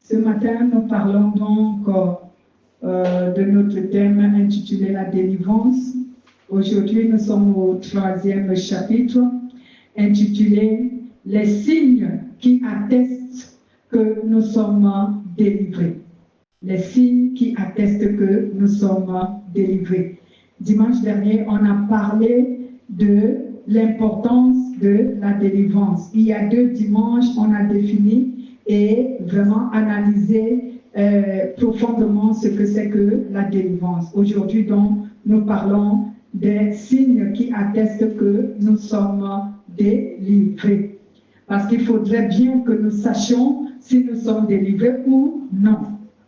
Ce matin, nous parlons donc de notre thème intitulé La délivrance. Aujourd'hui, nous sommes au 3e chapitre intitulé Les signes qui attestent que nous sommes délivrés. Les signes qui attestent que nous sommes délivrés. Dimanche dernier, on a parlé de l'importance de la délivrance. Il y a 2 dimanches, on a défini et vraiment analysé profondément ce que c'est que la délivrance. Aujourd'hui, donc, nous parlons des signes qui attestent que nous sommes délivrés. Parce qu'il faudrait bien que nous sachions si nous sommes délivrés ou non,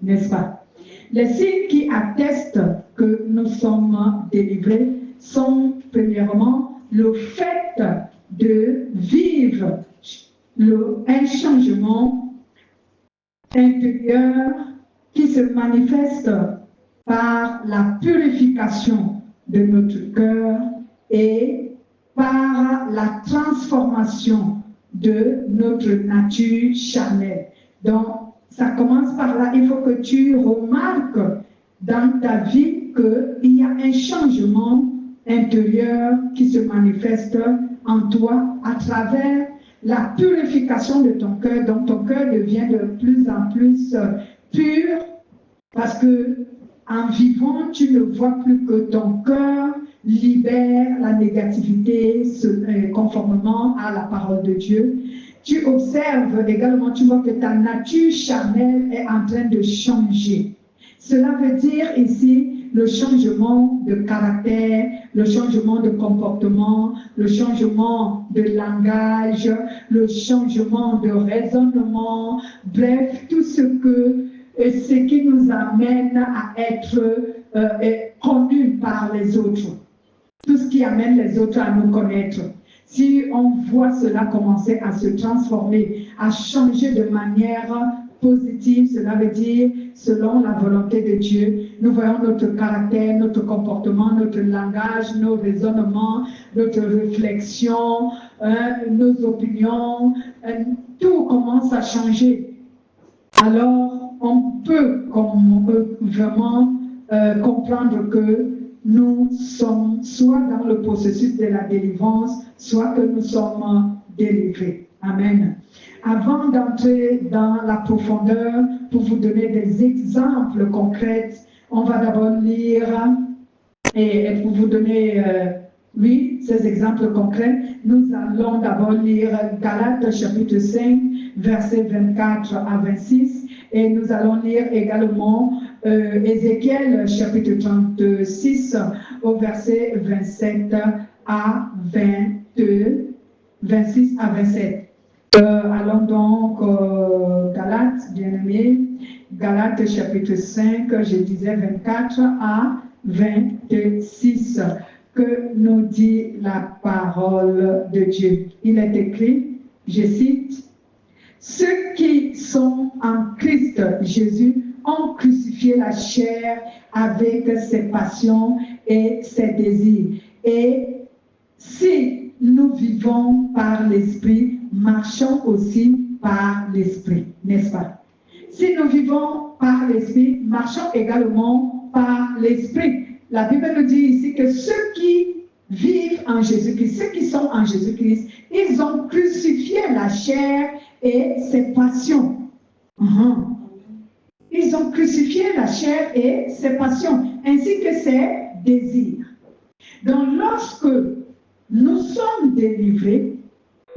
n'est-ce pas? Les signes qui attestent que nous sommes délivrés sont premièrement le fait de vivre un changement intérieur qui se manifeste par la purification de notre cœur et par la transformation de notre nature charnelle. Donc, ça commence par là. Il faut que tu remarques dans ta vie qu'il y a un changement intérieur qui se manifeste en toi à travers la purification de ton cœur. Donc, ton cœur devient de plus en plus pur parce que en vivant, tu ne vois plus que ton cœur libère la négativité conformément à la parole de Dieu. Tu observes également, tu vois que ta nature charnelle est en train de changer. Cela veut dire ici le changement de caractère, le changement de comportement, le changement de langage, le changement de raisonnement, bref, tout ce qui nous amène à être connus par les autres. Tout ce qui amène les autres à nous connaître. Si on voit cela commencer à se transformer, à changer de manière positive, cela veut dire selon la volonté de Dieu, nous voyons notre caractère, notre comportement, notre langage, nos raisonnements, notre réflexion, nos opinions, tout commence à changer. Alors, on peut vraiment comprendre que nous sommes soit dans le processus de la délivrance, soit que nous sommes délivrés. Amen. Avant d'entrer dans la profondeur, pour vous donner des exemples concrets, on va d'abord lire, et pour vous donner, ces exemples concrets, nous allons d'abord lire Galates chapitre 5, versets 24 à 26, et nous allons lire également Ézéchiel chapitre 36 au verset 27 à 22, 26 à 27. Allons donc Galates, bien-aimés, Galates chapitre 5, je disais 24 à 26, que nous dit la parole de Dieu. Il est écrit, je cite, « Ceux qui sont en Christ Jésus ont crucifié la chair avec ses passions et ses désirs. Et si nous vivons par l'Esprit, marchons aussi par l'Esprit. » N'est-ce pas? Si nous vivons par l'Esprit, marchons également par l'Esprit. La Bible nous dit ici que ceux qui vivent en Jésus-Christ, ceux qui sont en Jésus-Christ, ils ont crucifié la chair et ses passions. Ils ont crucifié la chair et ses passions, ainsi que ses désirs. Donc, lorsque nous sommes délivrés,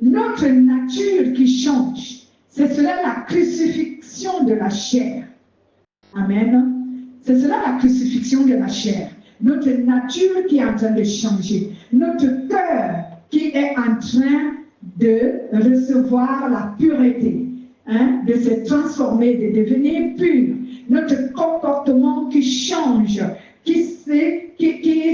notre nature qui change, c'est cela la crucifixion de la chair. Amen. C'est cela la crucifixion de la chair. Notre nature qui est en train de changer. Notre cœur qui est en train de recevoir la pureté, de se transformer, de devenir pur. Notre comportement qui change, qui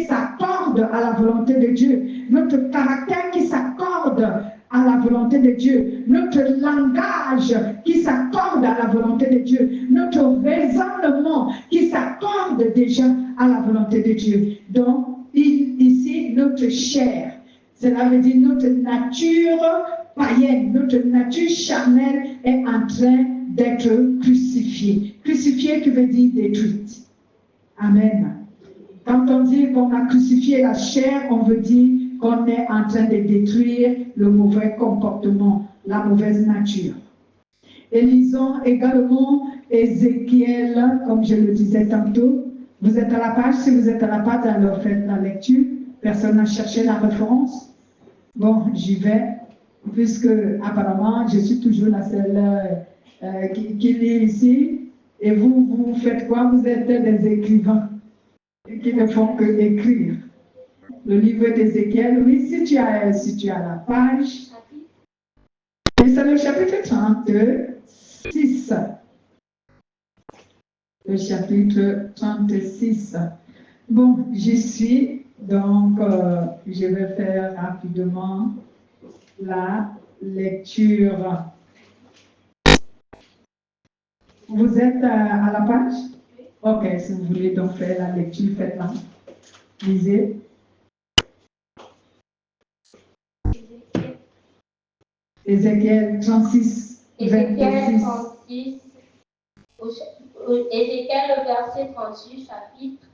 s'accorde à la volonté de Dieu. Notre caractère qui s'accorde à la volonté de Dieu. Notre langage qui s'accorde à la volonté de Dieu. Notre raisonnement qui s'accorde déjà à la volonté de Dieu. Donc, ici, notre chair, cela veut dire notre nature païenne, notre nature charnelle est en train d'être crucifiée. Crucifiée qui veut dire détruite. Amen. Quand on dit qu'on a crucifié la chair, on veut dire qu'on est en train de détruire le mauvais comportement, la mauvaise nature. Et lisons également Ézéchiel, comme je le disais tantôt. Vous êtes à la page, si vous êtes à la page, alors faites la lecture. Personne n'a cherché la référence. Bon, j'y vais, puisque apparemment, je suis toujours la seule qui lit ici. Et vous faites quoi? Vous êtes des écrivains qui ne font que écrire. Le livre d'Ézéchiel, oui, si tu as la page. Et c'est le chapitre 36. Le chapitre 36. Bon, j'y suis, donc je vais faire rapidement la lecture. Vous êtes à la page? Ok, si vous voulez donc faire la lecture, faites-la. Lisez. Ézéchiel 36, Ézéchiel 36, Ézéchiel verset 38, chapitre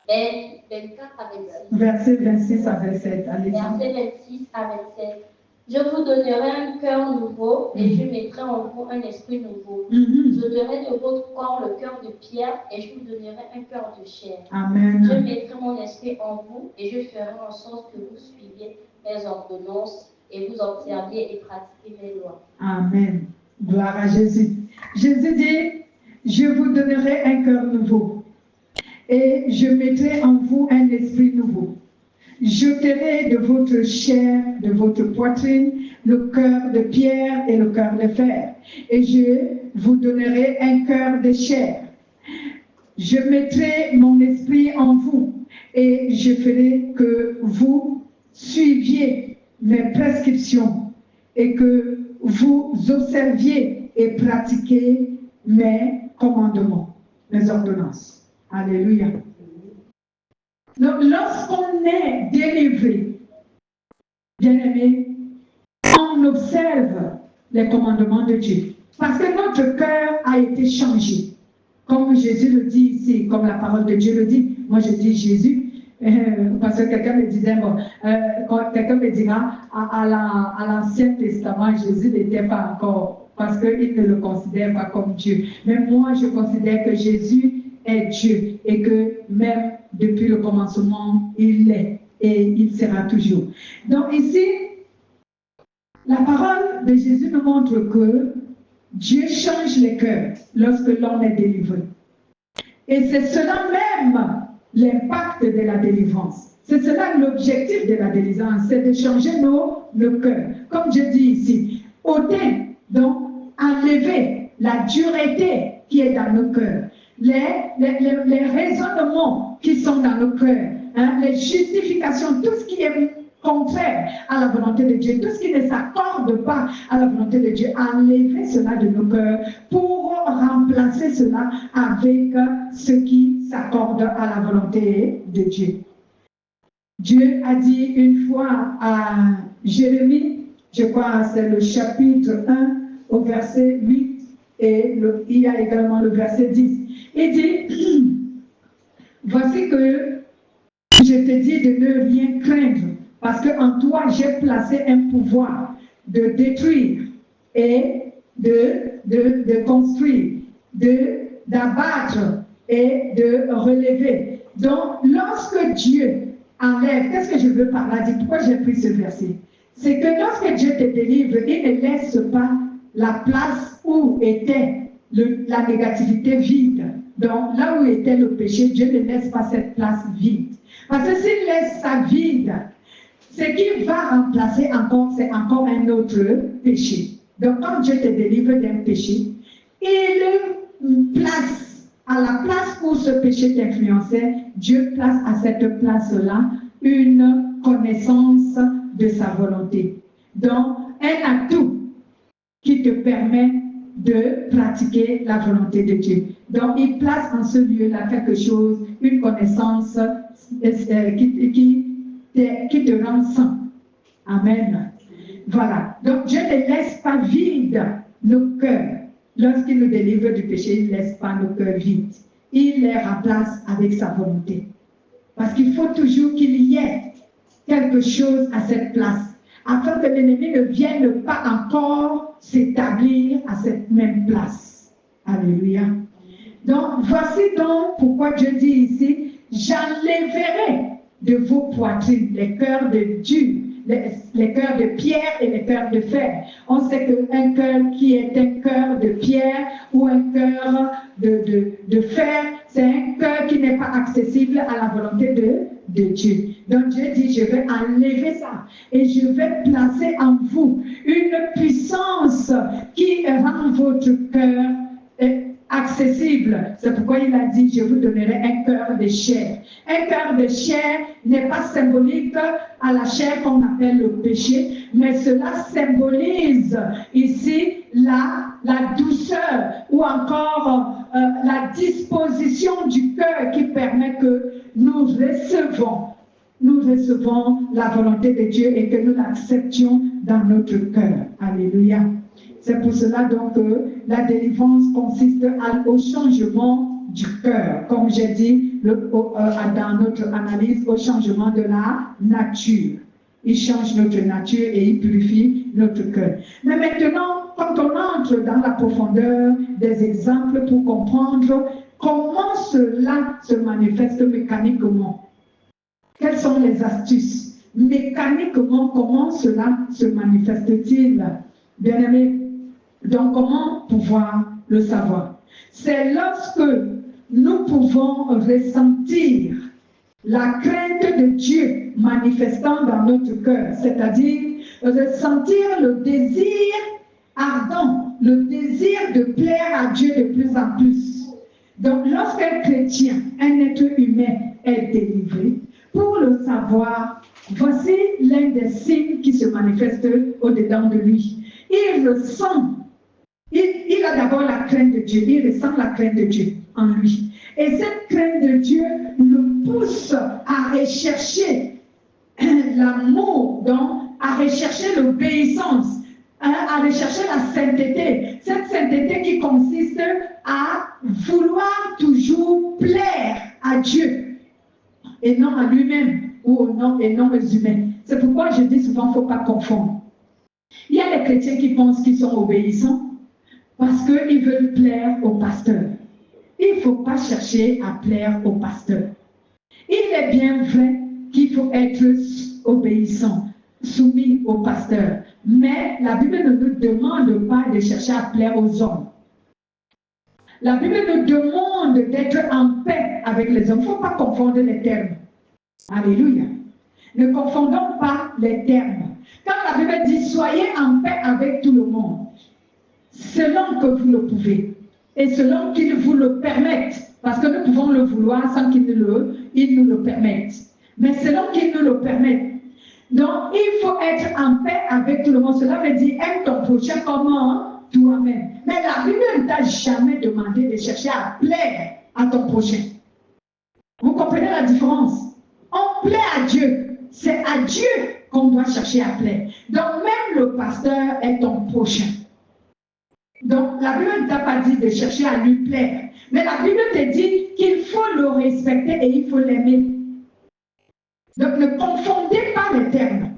24 à 26. Verset 26 à 27, allez-y. Verset 26 à 27. Je vous donnerai un cœur nouveau et je mettrai en vous un esprit nouveau. J'ôterai de votre corps le cœur de pierre et je vous donnerai un cœur de chair. Amen. Je mettrai mon esprit en vous et je ferai en sorte que vous suiviez mes ordonnances et vous observiez et pratiquiez mes lois. Amen. Gloire à Jésus. Jésus dit, je vous donnerai un cœur nouveau et je mettrai en vous un esprit nouveau. J'ôterai de votre chair, de votre poitrine, le cœur de pierre et le cœur de fer. Et je vous donnerai un cœur de chair. Je mettrai mon esprit en vous et je ferai que vous suiviez mes prescriptions et que vous observiez et pratiquiez mes commandements, mes ordonnances. Alléluia. Donc, lorsqu'on est délivré, bien-aimé, on observe les commandements de Dieu. Parce que notre cœur a été changé. Comme Jésus le dit ici, comme la parole de Dieu le dit. Moi, je dis Jésus, parce que quelqu'un me disait, quelqu'un me dira, à l'Ancien Testament, Jésus n'était pas encore, parce qu'il ne le considère pas comme Dieu. Mais moi, je considère que Jésus est Dieu et que même depuis le commencement, il l'est et il sera toujours. Donc ici, la parole de Jésus nous montre que Dieu change les cœurs lorsque l'on est délivré. Et c'est cela même l'impact de la délivrance. C'est cela l'objectif de la délivrance, c'est de changer nos cœurs. Comme je dis ici, ôter, donc enlever la dureté qui est dans nos cœurs, les raisonnements qui sont dans nos cœurs, hein, les justifications, tout ce qui est contraire à la volonté de Dieu, tout ce qui ne s'accorde pas à la volonté de Dieu, enlever cela de nos cœurs pour remplacer cela avec ce qui s'accorde à la volonté de Dieu. Dieu a dit une fois à Jérémie, je crois c'est le chapitre 1 au verset 8 et il y a également le verset 10. Il dit, voici que je te dis de ne rien craindre, parce qu'en toi j'ai placé un pouvoir de détruire et de construire, d'abattre et de relever. Donc, lorsque Dieu enlève, qu'est-ce que je veux par là dire? Pourquoi j'ai pris ce verset? C'est que lorsque Dieu te délivre, il ne laisse pas la place où était la négativité vide. Donc, là où était le péché, Dieu ne laisse pas cette place vide. Parce que s'il laisse ça vide, ce qui va remplacer encore, c'est encore un autre péché. Donc, quand Dieu te délivre d'un péché, il place, à la place où ce péché t'influençait, Dieu place à cette place-là une connaissance de sa volonté. Donc, un atout qui te permet de pratiquer la volonté de Dieu. Donc, il place en ce lieu-là quelque chose, une connaissance qui te rend saint. Amen. Voilà. Donc, Dieu ne laisse pas vide nos cœurs. lorsqu'il nous délivre du péché, il ne laisse pas nos cœurs vides. Il les remplace avec sa volonté. Parce qu'il faut toujours qu'il y ait quelque chose à cette place, afin que l'ennemi ne vienne pas encore s'établir à cette même place. Alléluia. Donc, voici donc pourquoi Dieu dit ici, j'enlèverai de vos poitrines les cœurs de Dieu, les cœurs de pierre et les cœurs de fer. On sait qu'un cœur qui est un cœur de pierre ou un cœur de fer, c'est un cœur qui n'est pas accessible à la volonté de Dieu. Donc Dieu dit, je vais enlever ça et je vais placer en vous une puissance qui rend votre cœur accessible. C'est pourquoi il a dit, je vous donnerai un cœur de chair. Un cœur de chair n'est pas symbolique à la chair qu'on appelle le péché, mais cela symbolise ici la douceur ou encore la disposition du cœur qui permet que nous recevons la volonté de Dieu et que nous l'acceptions dans notre cœur. Alléluia. C'est pour cela donc que la délivrance consiste au changement du cœur, comme j'ai dit dans notre analyse, au changement de la nature. Il change notre nature et il purifie notre cœur. Mais maintenant, quand on entre dans la profondeur des exemples pour comprendre comment cela se manifeste mécaniquement, quelles sont les astuces? Mécaniquement, comment cela se manifeste-t-il? Bien-aimés, donc comment pouvoir le savoir? C'est lorsque nous pouvons ressentir la crainte de Dieu manifestant dans notre cœur, c'est-à-dire ressentir le désir ardent, le désir de plaire à Dieu de plus en plus. Donc lorsqu'un chrétien, un être humain est délivré, pour le savoir, voici l'un des signes qui se manifestent au-dedans de lui. Il ressent, il a d'abord la crainte de Dieu, il ressent la crainte de Dieu en lui. Et cette crainte de Dieu le pousse à rechercher l'amour, donc à rechercher l'obéissance, à rechercher la sainteté. Cette sainteté qui consiste à vouloir toujours plaire à Dieu et non à lui-même et non aux humains. C'est pourquoi je dis souvent, il ne faut pas confondre. Il y a les chrétiens qui pensent qu'ils sont obéissants parce qu'ils veulent plaire au pasteur. Il ne faut pas chercher à plaire au pasteur. Il est bien vrai qu'il faut être obéissant, soumis au pasteur. Mais la Bible ne nous demande pas de chercher à plaire aux hommes. La Bible nous demande d'être en paix avec les hommes. Il ne faut pas confondre les termes. Alléluia. Ne confondons pas les termes. Quand la Bible dit « Soyez en paix avec tout le monde », selon que vous le pouvez et selon qu'il vous le permette, parce que nous pouvons le vouloir sans qu'il nous le permette, mais selon qu'il nous le permette. Donc, il faut être en paix avec tout le monde. Cela veut dire aime ton prochain comme toi-même. Mais la Bible ne t'a jamais demandé de chercher à plaire à ton prochain. Vous comprenez la différence? On plaît à Dieu. C'est à Dieu qu'on doit chercher à plaire. Donc, même le pasteur est ton prochain. Donc, la Bible ne t'a pas dit de chercher à lui plaire. Mais la Bible te dit qu'il faut le respecter et il faut l'aimer. Donc, ne confondez pas les termes.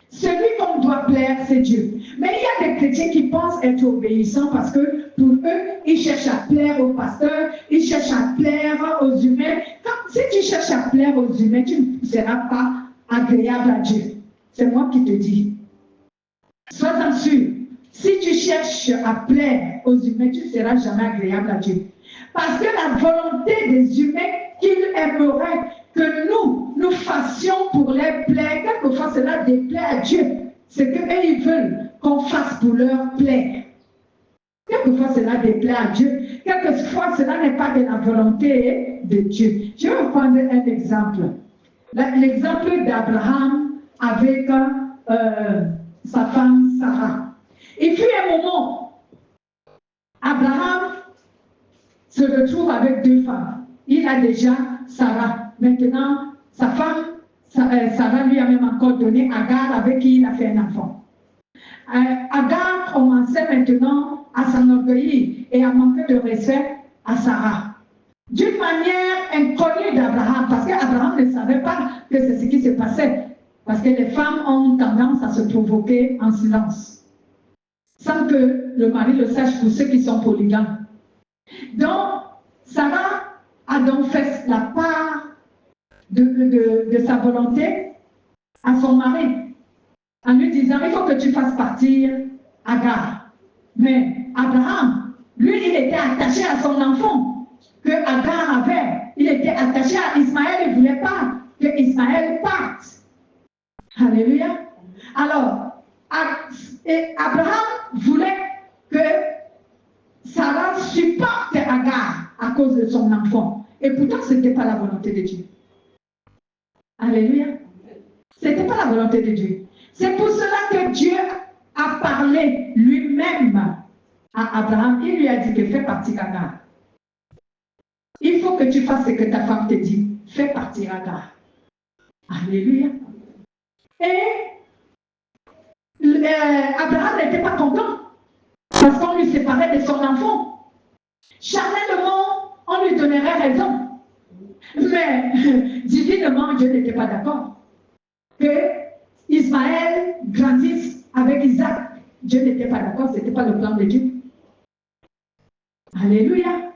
Celui qu'on doit plaire, c'est Dieu. Mais il y a des chrétiens qui pensent être obéissants parce que pour eux, ils cherchent à plaire au pasteur, ils cherchent à plaire aux humains. Si tu cherches à plaire aux humains, tu ne seras pas agréable à Dieu. C'est moi qui te dis. Sois-en sûr. Si tu cherches à plaire aux humains, tu ne seras jamais agréable à Dieu. Parce que la volonté des humains qu'ils aimeraient que nous fassions pour les plaire, quelquefois cela déplaît à Dieu. C'est qu'eux, ils veulent qu'on fasse pour leur plaire. Quelquefois cela déplaît à Dieu. Quelquefois cela n'est pas de la volonté de Dieu. Je vais vous prendre un exemple. L'exemple d'Abraham avec sa femme Sarah. Il fut un moment, Abraham se retrouve avec deux femmes. Il a déjà Sarah. Maintenant, sa femme, Sarah lui a même encore donné Agar avec qui il a fait un enfant. Agar commençait maintenant à s'enorgueillir et à manquer de respect à Sarah. D'une manière inconnue d'Abraham, parce qu'Abraham ne savait pas que c'est ce qui se passait. Parce que les femmes ont tendance à se provoquer en silence, sans que le mari le sache pour ceux qui sont polygames. Donc, Sarah a donc fait la part de sa volonté à son mari, en lui disant, il faut que tu fasses partir Agar. Mais Abraham, lui, il était attaché à son enfant que Agar avait. Il était attaché à Ismaël, il ne voulait pas que Ismaël parte. Alléluia. Alors, Abraham voulait que Sarah supporte Agar à cause de son enfant. Et pourtant, ce n'était pas la volonté de Dieu. Alléluia. Ce n'était pas la volonté de Dieu. C'est pour cela que Dieu a parlé lui-même à Abraham. Il lui a dit que fais partir Agar. Il faut que tu fasses ce que ta femme te dit. Fais partir Agar. Alléluia. Et Abraham n'était pas content parce qu'on lui séparait de son enfant. Charnellement, on lui donnerait raison. Mais divinement, Dieu n'était pas d'accord. Que Ismaël grandisse avec Isaac, Dieu n'était pas d'accord, ce n'était pas le plan de Dieu. Alléluia.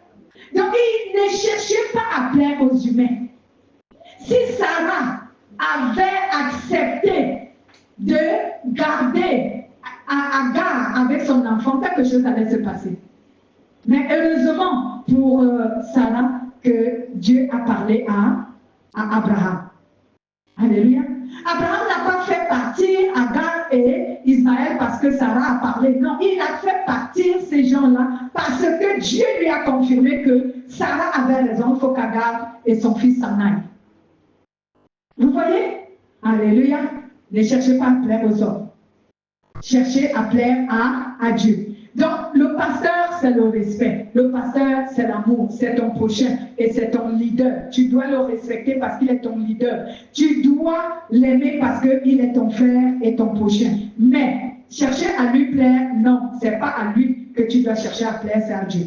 Donc il ne cherchait pas à plaire aux humains. Si Sarah avait accepté de garder Agar avec son enfant, quelque chose allait se passer. Mais heureusement pour Sarah que Dieu a parlé à Abraham. Alléluia. Abraham n'a pas fait partir Agar et Ismaël parce que Sarah a parlé. Non, il a fait partir ces gens-là parce que Dieu lui a confirmé que Sarah avait raison, il faut qu'Agar et son fils s'en aillent. Vous voyez? Alléluia. Ne cherchez pas à plaire aux hommes. Cherchez à plaire à Dieu. Donc, le pasteur, c'est le respect. Le pasteur, c'est l'amour. C'est ton prochain et c'est ton leader. Tu dois le respecter parce qu'il est ton leader. Tu dois l'aimer parce qu'il est ton frère et ton prochain. Mais, chercher à lui plaire, non, ce n'est pas à lui que tu dois chercher à plaire, c'est à Dieu.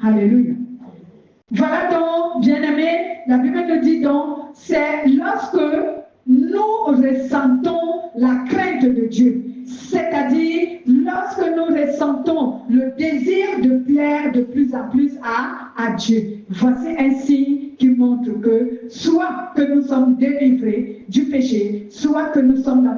Alléluia. Voilà donc, bien-aimés, la Bible nous dit donc, c'est lorsque nous ressentons la crainte de Dieu, c'est-à-dire lorsque nous ressentons le désir de plaire de plus en plus à Dieu. Voici un signe qui montre que soit que nous sommes délivrés du péché, soit que nous sommes dans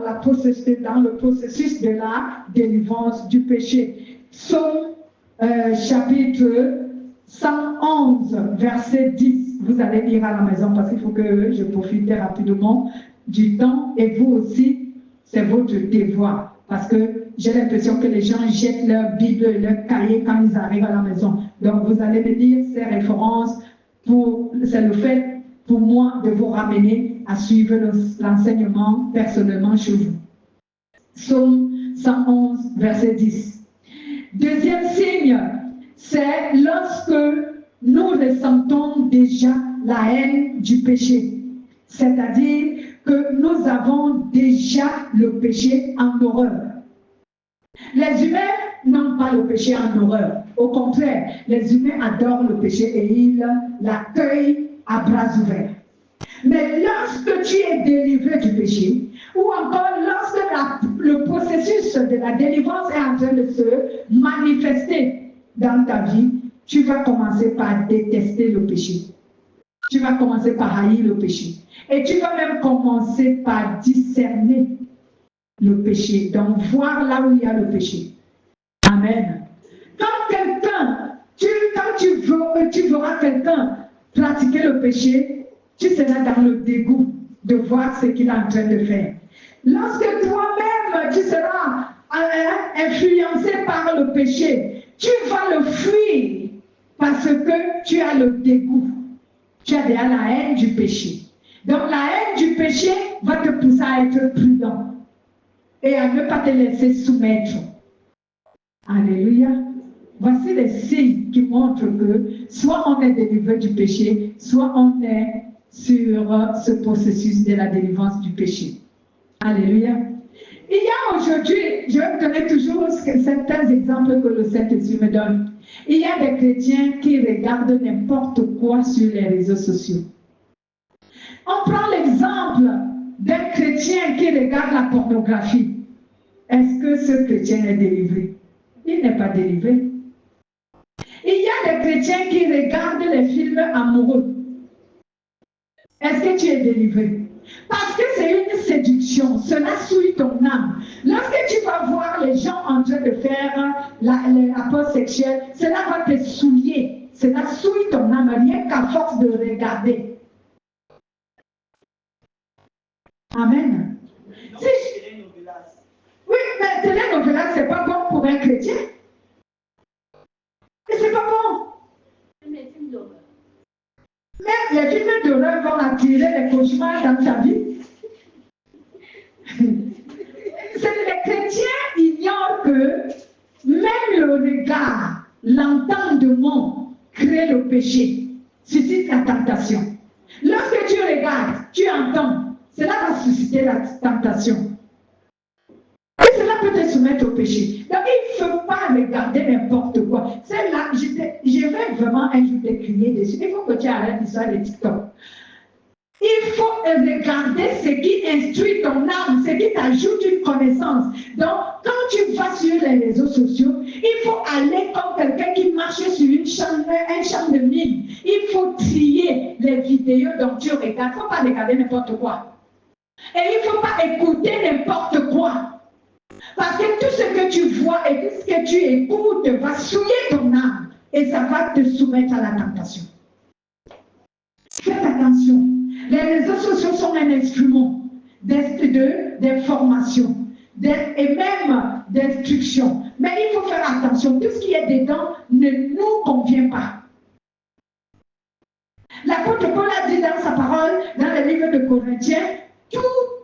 le processus de la délivrance du péché. Psaume chapitre 111, verset 10. Vous allez lire à la maison parce qu'il faut que je profite rapidement du temps. Et vous aussi, c'est votre devoir. Parce que j'ai l'impression que les gens jettent leur Bible et leur cahier quand ils arrivent à la maison. Donc vous allez me lire ces références. C'est le fait pour moi de vous ramener à suivre l'enseignement personnellement chez vous. Psaume 111, verset 10. Deuxième signe, c'est lorsque nous ressentons déjà la haine du péché. C'est-à-dire que nous avons déjà le péché en horreur. Les humains n'ont pas le péché en horreur. Au contraire, les humains adorent le péché et ils l'accueillent à bras ouverts. Mais lorsque tu es délivré du péché, ou encore lorsque le processus de la délivrance est en train de se manifester dans ta vie, tu vas commencer par détester le péché. Tu vas commencer par haïr le péché. Et tu vas même commencer par discerner le péché. Donc, voir là où il y a le péché. Amen. Quand tu verras quelqu'un pratiquer le péché, tu seras dans le dégoût de voir ce qu'il est en train de faire. Lorsque toi-même, tu seras influencé par le péché, tu vas le fuir parce que tu as le dégoût. Tu as déjà la haine du péché. Donc la haine du péché va te pousser à être prudent et à ne pas te laisser soumettre. Alléluia. Voici les signes qui montrent que soit on est délivré du péché, soit on est sur ce processus de la délivrance du péché. Alléluia. Il y a aujourd'hui, je vais vous donner toujours certains exemples que le Saint-Esprit me donne. Il y a des chrétiens qui regardent n'importe quoi sur les réseaux sociaux. On prend l'exemple d'un chrétien qui regarde la pornographie. Est-ce que ce chrétien est délivré? Il n'est pas délivré. Il y a des chrétiens qui regardent les films amoureux. Est-ce que tu es délivré? Parce que c'est une séduction, cela souille ton âme. Lorsque tu vas voir les gens en train de faire les rapports sexuels, cela va te souiller, cela souille ton âme, rien qu'à force de regarder. Amen. Oui, mais télénovelas, c'est pas bon pour un chrétien. Et c'est pas bon. Mais les films d'horreur vont attirer les cauchemars dans ta vie. Les chrétiens ignorent que même le regard, l'entendement crée le péché, suscite la tentation. Lorsque tu regardes, tu entends, cela va susciter la tentation. Et cela peut te soumettre au péché. Donc il ne faut pas regarder n'importe quoi. C'est là, je vais vraiment un jour te crier dessus. Il faut que tu arrêtes l'histoire de TikTok. Il faut regarder ce qui instruit ton âme, ce qui t'ajoute une connaissance. Donc, quand tu vas sur les réseaux sociaux, il faut aller comme quelqu'un qui marche sur un champ de mine. Il faut trier les vidéos dont tu regardes. Il ne faut pas regarder n'importe quoi. Et il ne faut pas écouter n'importe quoi. Parce que tout ce que tu vois et tout ce que tu écoutes va souiller ton âme et ça va te soumettre à la tentation. Faites attention. Les réseaux sociaux sont un instrument d'information et même d'instruction. Mais il faut faire attention. Tout ce qui est dedans ne nous convient pas. L'apôtre Paul a dit dans sa parole, dans le livre de Corinthiens, tout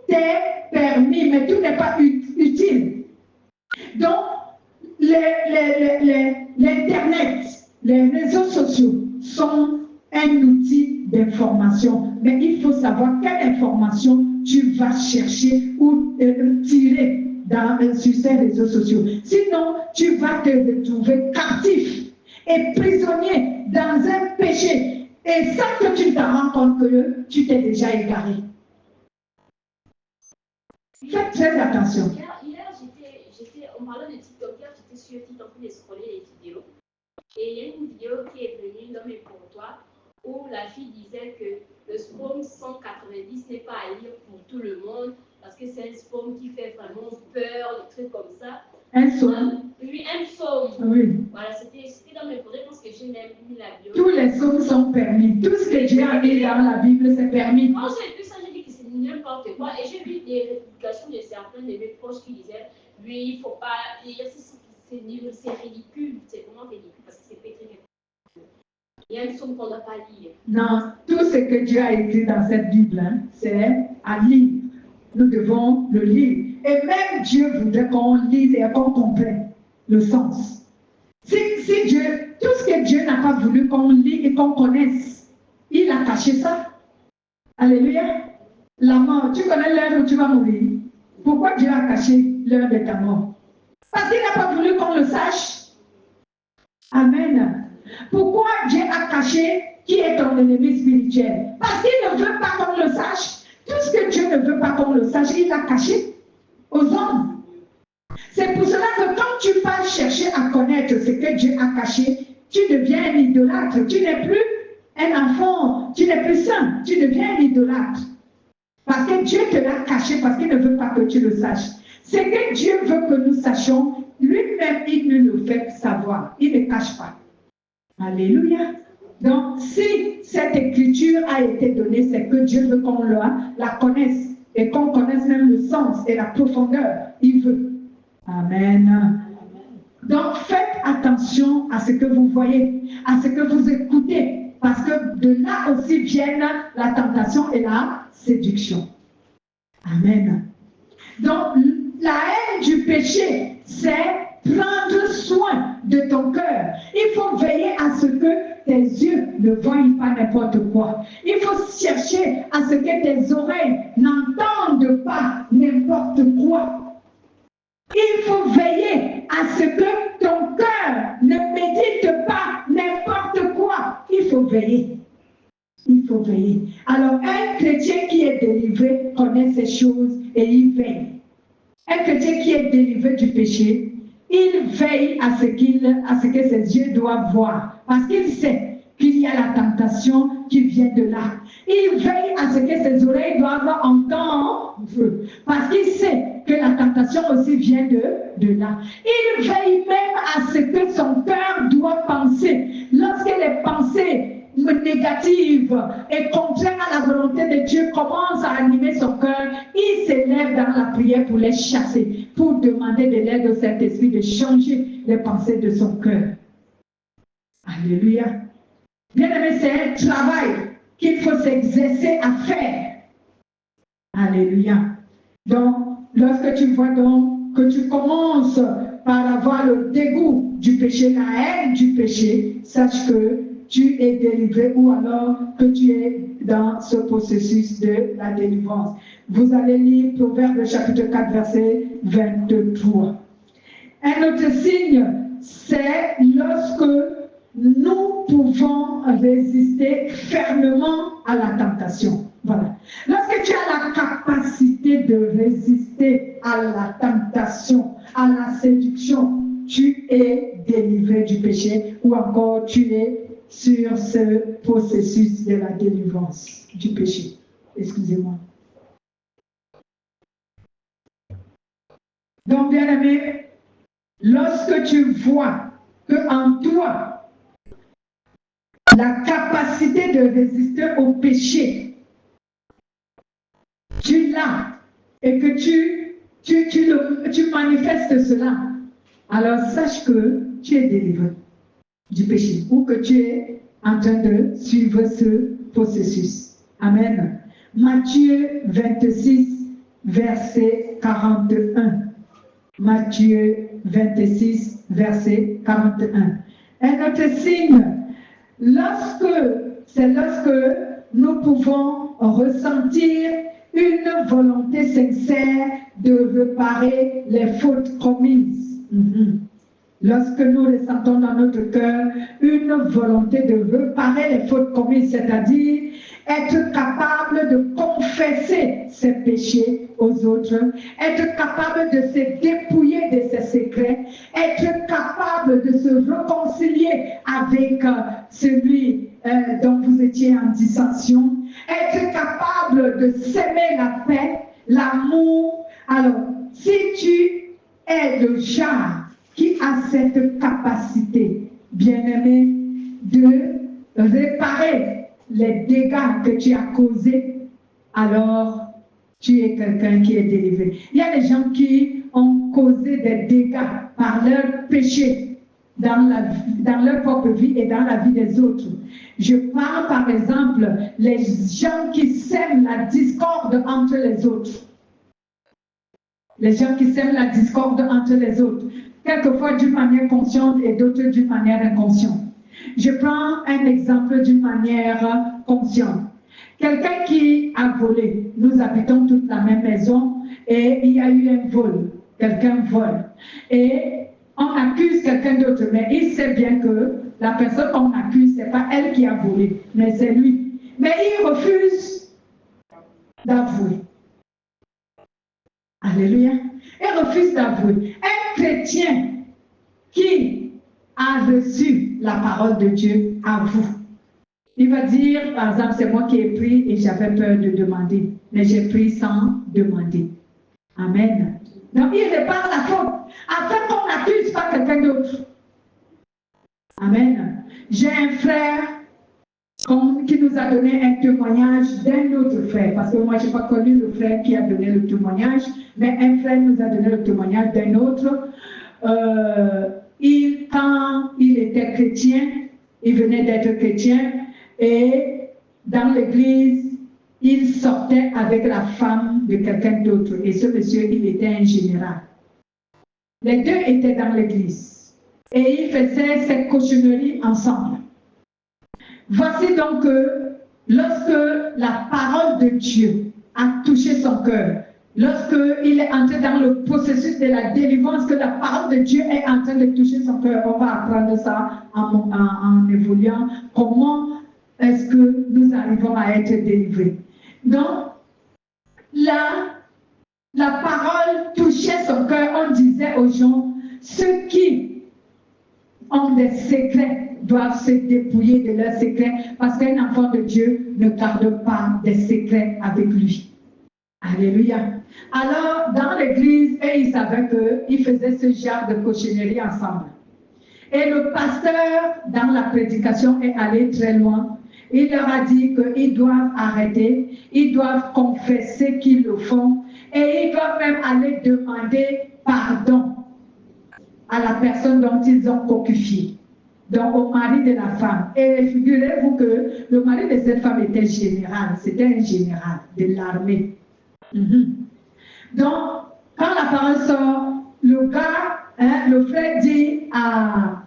est permis, mais tout n'est pas utile. Donc, l'Internet, les réseaux sociaux sont un outil d'information, mais il faut savoir quelle information tu vas chercher ou tirer sur ces réseaux sociaux. Sinon, tu vas te retrouver captif et prisonnier dans un péché et sans que tu te rends compte que tu t'es déjà égaré. Faites très attention. Hier on parlait de TikTok, hier j'étais sur TikTok en train de scroller les vidéos. Et il y a une vidéo qui est venue dans mes comptoirs où la fille disait que le sperme 190 n'est pas à lire pour tout le monde parce que c'est un sperme qui fait vraiment peur, des trucs comme ça. Un psaume? Oui, un psaume. Oui. Voilà, c'était dans mes comptoirs parce que j'ai même mis la Bible. Tous les psaumes sont permis. Tout ce que Dieu a mis dans la Bible, c'est permis. Quand j'ai vu ça, j'ai dit que c'est n'importe quoi. Et j'ai vu des réplications de certains de mes proches qui disaient oui, il ne faut pas. C'est ridicule. C'est vraiment ridicule parce que c'est pétri. Il y a une somme qu'on ne doit pas lire. Non, tout ce que Dieu a écrit dans cette Bible, hein, c'est à lire. Nous devons le lire. Et même Dieu voudrait qu'on lise et qu'on comprenne le sens. Si Dieu, tout ce que Dieu n'a pas voulu qu'on lise et qu'on connaisse, il a caché ça. Alléluia. La mort, tu connais l'heure où tu vas mourir. Pourquoi Dieu a caché l'heure de ta mort? Parce qu'il n'a pas voulu qu'on le sache. Amen. Pourquoi Dieu a caché qui est ton ennemi spirituel? Parce qu'il ne veut pas qu'on le sache. Tout ce que Dieu ne veut pas qu'on le sache, il l'a caché aux hommes. C'est pour cela que quand tu vas chercher à connaître ce que Dieu a caché, tu deviens un idolâtre. Tu n'es plus un enfant, tu n'es plus saint, tu deviens un idolâtre. Parce que Dieu te l'a caché, parce qu'il ne veut pas que tu le saches. Ce que Dieu veut que nous sachions, lui-même, il nous le fait savoir. Il ne cache pas. Alléluia. Donc, si cette écriture a été donnée, c'est que Dieu veut qu'on la connaisse et qu'on connaisse même le sens et la profondeur. Il veut. Amen. Donc, faites attention à ce que vous voyez, à ce que vous écoutez, parce que de là aussi viennent la tentation et la séduction. Amen. Donc, la haine du péché, c'est prendre soin de ton cœur. Il faut veiller à ce que tes yeux ne voient pas n'importe quoi. Il faut chercher à ce que tes oreilles n'entendent pas n'importe quoi. Il faut veiller à ce que ton cœur ne médite pas n'importe quoi. Il faut veiller. Il faut veiller. Alors, un chrétien qui est délivré connaît ces choses et il veille. Un chrétien qui est délivré du péché, il veille à ce que ses yeux doivent voir. Parce qu'il sait qu'il y a la tentation qui vient de là. Il veille à ce que ses oreilles doivent entendre. Parce qu'il sait que la tentation aussi vient de là. Il veille même à ce que son cœur doit penser. Lorsque les pensées négative et contraire à la volonté de Dieu commence à animer son cœur, il s'élève dans la prière pour les chasser, pour demander de l'aide au Saint-Esprit de changer les pensées de son cœur. Alléluia. Bien-aimé, c'est un travail qu'il faut s'exercer à faire. Alléluia. Donc, lorsque tu vois donc que tu commences par avoir le dégoût du péché, la haine du péché, sache que tu es délivré ou alors que tu es dans ce processus de la délivrance. Vous allez lire Proverbe chapitre 4, verset 23. Un autre signe, c'est lorsque nous pouvons résister fermement à la tentation. Voilà. Lorsque tu as la capacité de résister à la tentation, à la séduction, tu es délivré du péché ou encore tu es sur ce processus de la délivrance du péché. Excusez-moi. Donc, bien-aimé, lorsque tu vois qu'en toi, la capacité de résister au péché, tu l'as et que tu manifestes cela, alors sache que tu es délivré du péché ou que tu es en train de suivre ce processus. Amen. Matthieu 26, verset 41. Matthieu 26, verset 41. Un autre signe, c'est lorsque nous pouvons ressentir une volonté sincère de réparer les fautes commises. Lorsque nous ressentons dans notre cœur une volonté de réparer les fautes commises, c'est-à-dire être capable de confesser ses péchés aux autres, être capable de se dépouiller de ses secrets, être capable de se réconcilier avec celui dont vous étiez en dissension, être capable de s'aimer la paix, l'amour. Alors, si tu es le genre qui a cette capacité, bien-aimé, de réparer les dégâts que tu as causés, alors tu es quelqu'un qui est délivré. Il y a des gens qui ont causé des dégâts par leur péché dans leur propre vie et dans la vie des autres. Je parle par exemple les gens qui sèment la discorde entre les autres. Les gens qui sèment la discorde entre les autres, quelquefois d'une manière consciente et d'autres d'une manière inconsciente. Je prends un exemple d'une manière consciente. Quelqu'un qui a volé, nous habitons toute la même maison et il y a eu un vol, quelqu'un vole. Et on accuse quelqu'un d'autre, mais il sait bien que la personne qu'on accuse, ce n'est pas elle qui a volé, mais c'est lui. Mais il refuse d'avouer. Alléluia. Il refuse d'avouer. Un chrétien qui a reçu la parole de Dieu avoue. Il va dire, par exemple, c'est moi qui ai pris et j'avais peur de demander, mais j'ai pris sans demander. Amen. Donc, il répare la faute afin qu'on n'accuse pas quelqu'un d'autre. Amen. J'ai un frère qui nous a donné un témoignage d'un autre frère, parce que moi, je n'ai pas connu le frère qui a donné le témoignage, mais un frère nous a donné le témoignage d'un autre. Quand il était chrétien, il venait d'être chrétien, et dans l'église, il sortait avec la femme de quelqu'un d'autre, et ce monsieur, il était un général. Les deux étaient dans l'église, et ils faisaient cette cochonnerie ensemble. Voici donc que lorsque la parole de Dieu a touché son cœur, lorsqu'il est entré dans le processus de la délivrance, que la parole de Dieu est en train de toucher son cœur, on va apprendre ça en évoluant. Comment est-ce que nous arrivons à être délivrés? Donc, la parole touchait son cœur. On disait aux gens, ceux qui ont des secrets doivent se dépouiller de leurs secrets, parce qu'un enfant de Dieu ne garde pas des secrets avec lui. Alléluia. Alors, dans l'église, ils savaient qu'ils faisaient ce genre de cochonnerie ensemble. Et le pasteur, dans la prédication, est allé très loin. Il leur a dit qu'ils doivent arrêter, ils doivent confesser qu'ils le font, et ils doivent même aller demander pardon à la personne dont ils ont cocufié, donc au mari de la femme. Et figurez-vous que le mari de cette femme était général, c'était un général de l'armée. Donc, quand la parole sort, le gars, le frère dit à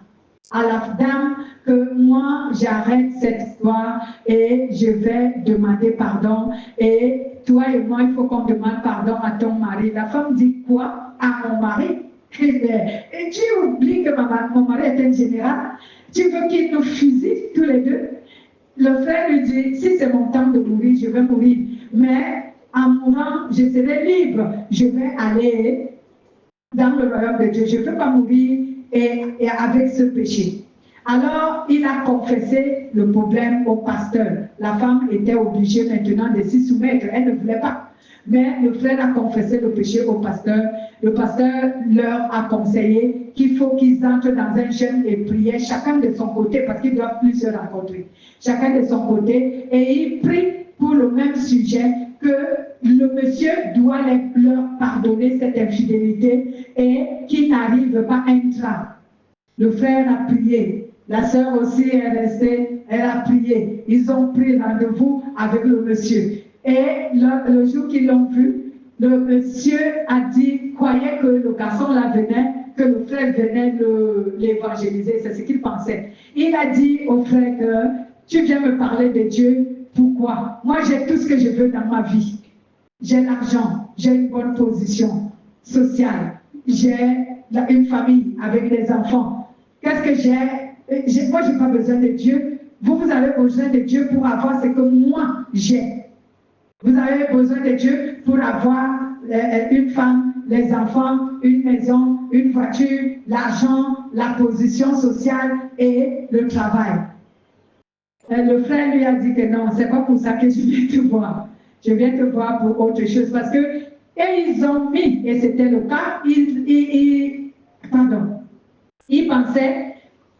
la dame que moi, j'arrête cette histoire et je vais demander pardon. Et toi et moi, il faut qu'on demande pardon à ton mari. La femme dit quoi? À mon mari? Et tu oublies que mon mari est un général? Tu veux qu'il nous fusille tous les deux? Le frère lui dit, si c'est mon temps de mourir, je vais mourir. Mais en mourant, je serai libre. Je vais aller dans le royaume de Dieu. Je ne veux pas mourir et avec ce péché. Alors, il a confessé le problème au pasteur. La femme était obligée maintenant de s'y soumettre. Elle ne voulait pas. Mais le frère a confessé le péché au pasteur. Le pasteur leur a conseillé qu'il faut qu'ils entrent dans un jeûne et prière, chacun de son côté, parce qu'ils ne doivent plus se rencontrer. Chacun de son côté. Et ils prient pour le même sujet, que le monsieur doit leur pardonner cette infidélité et qu'il n'arrive pas à entrer. Le frère a prié. La sœur aussi est restée, elle a prié. Ils ont pris rendez-vous avec le monsieur. Et le jour qu'ils l'ont vu, le monsieur a dit, croyait que le garçon là venait, que le frère venait l'évangéliser. C'est ce qu'il pensait. Il a dit au frère que tu viens me parler de Dieu. Pourquoi? Moi, j'ai tout ce que je veux dans ma vie. J'ai l'argent, j'ai une bonne position sociale, j'ai une famille avec des enfants. Qu'est-ce que j'ai? Moi, je n'ai pas besoin de Dieu. Vous avez besoin de Dieu pour avoir ce que moi, j'ai. Vous avez besoin de Dieu pour avoir une femme, les enfants, une maison, une voiture, l'argent, la position sociale et le travail. Le frère lui a dit que non, c'est pas pour ça que je viens te voir. Je viens te voir pour autre chose. Parce que, et ils ont mis, et c'était le cas, ils pensaient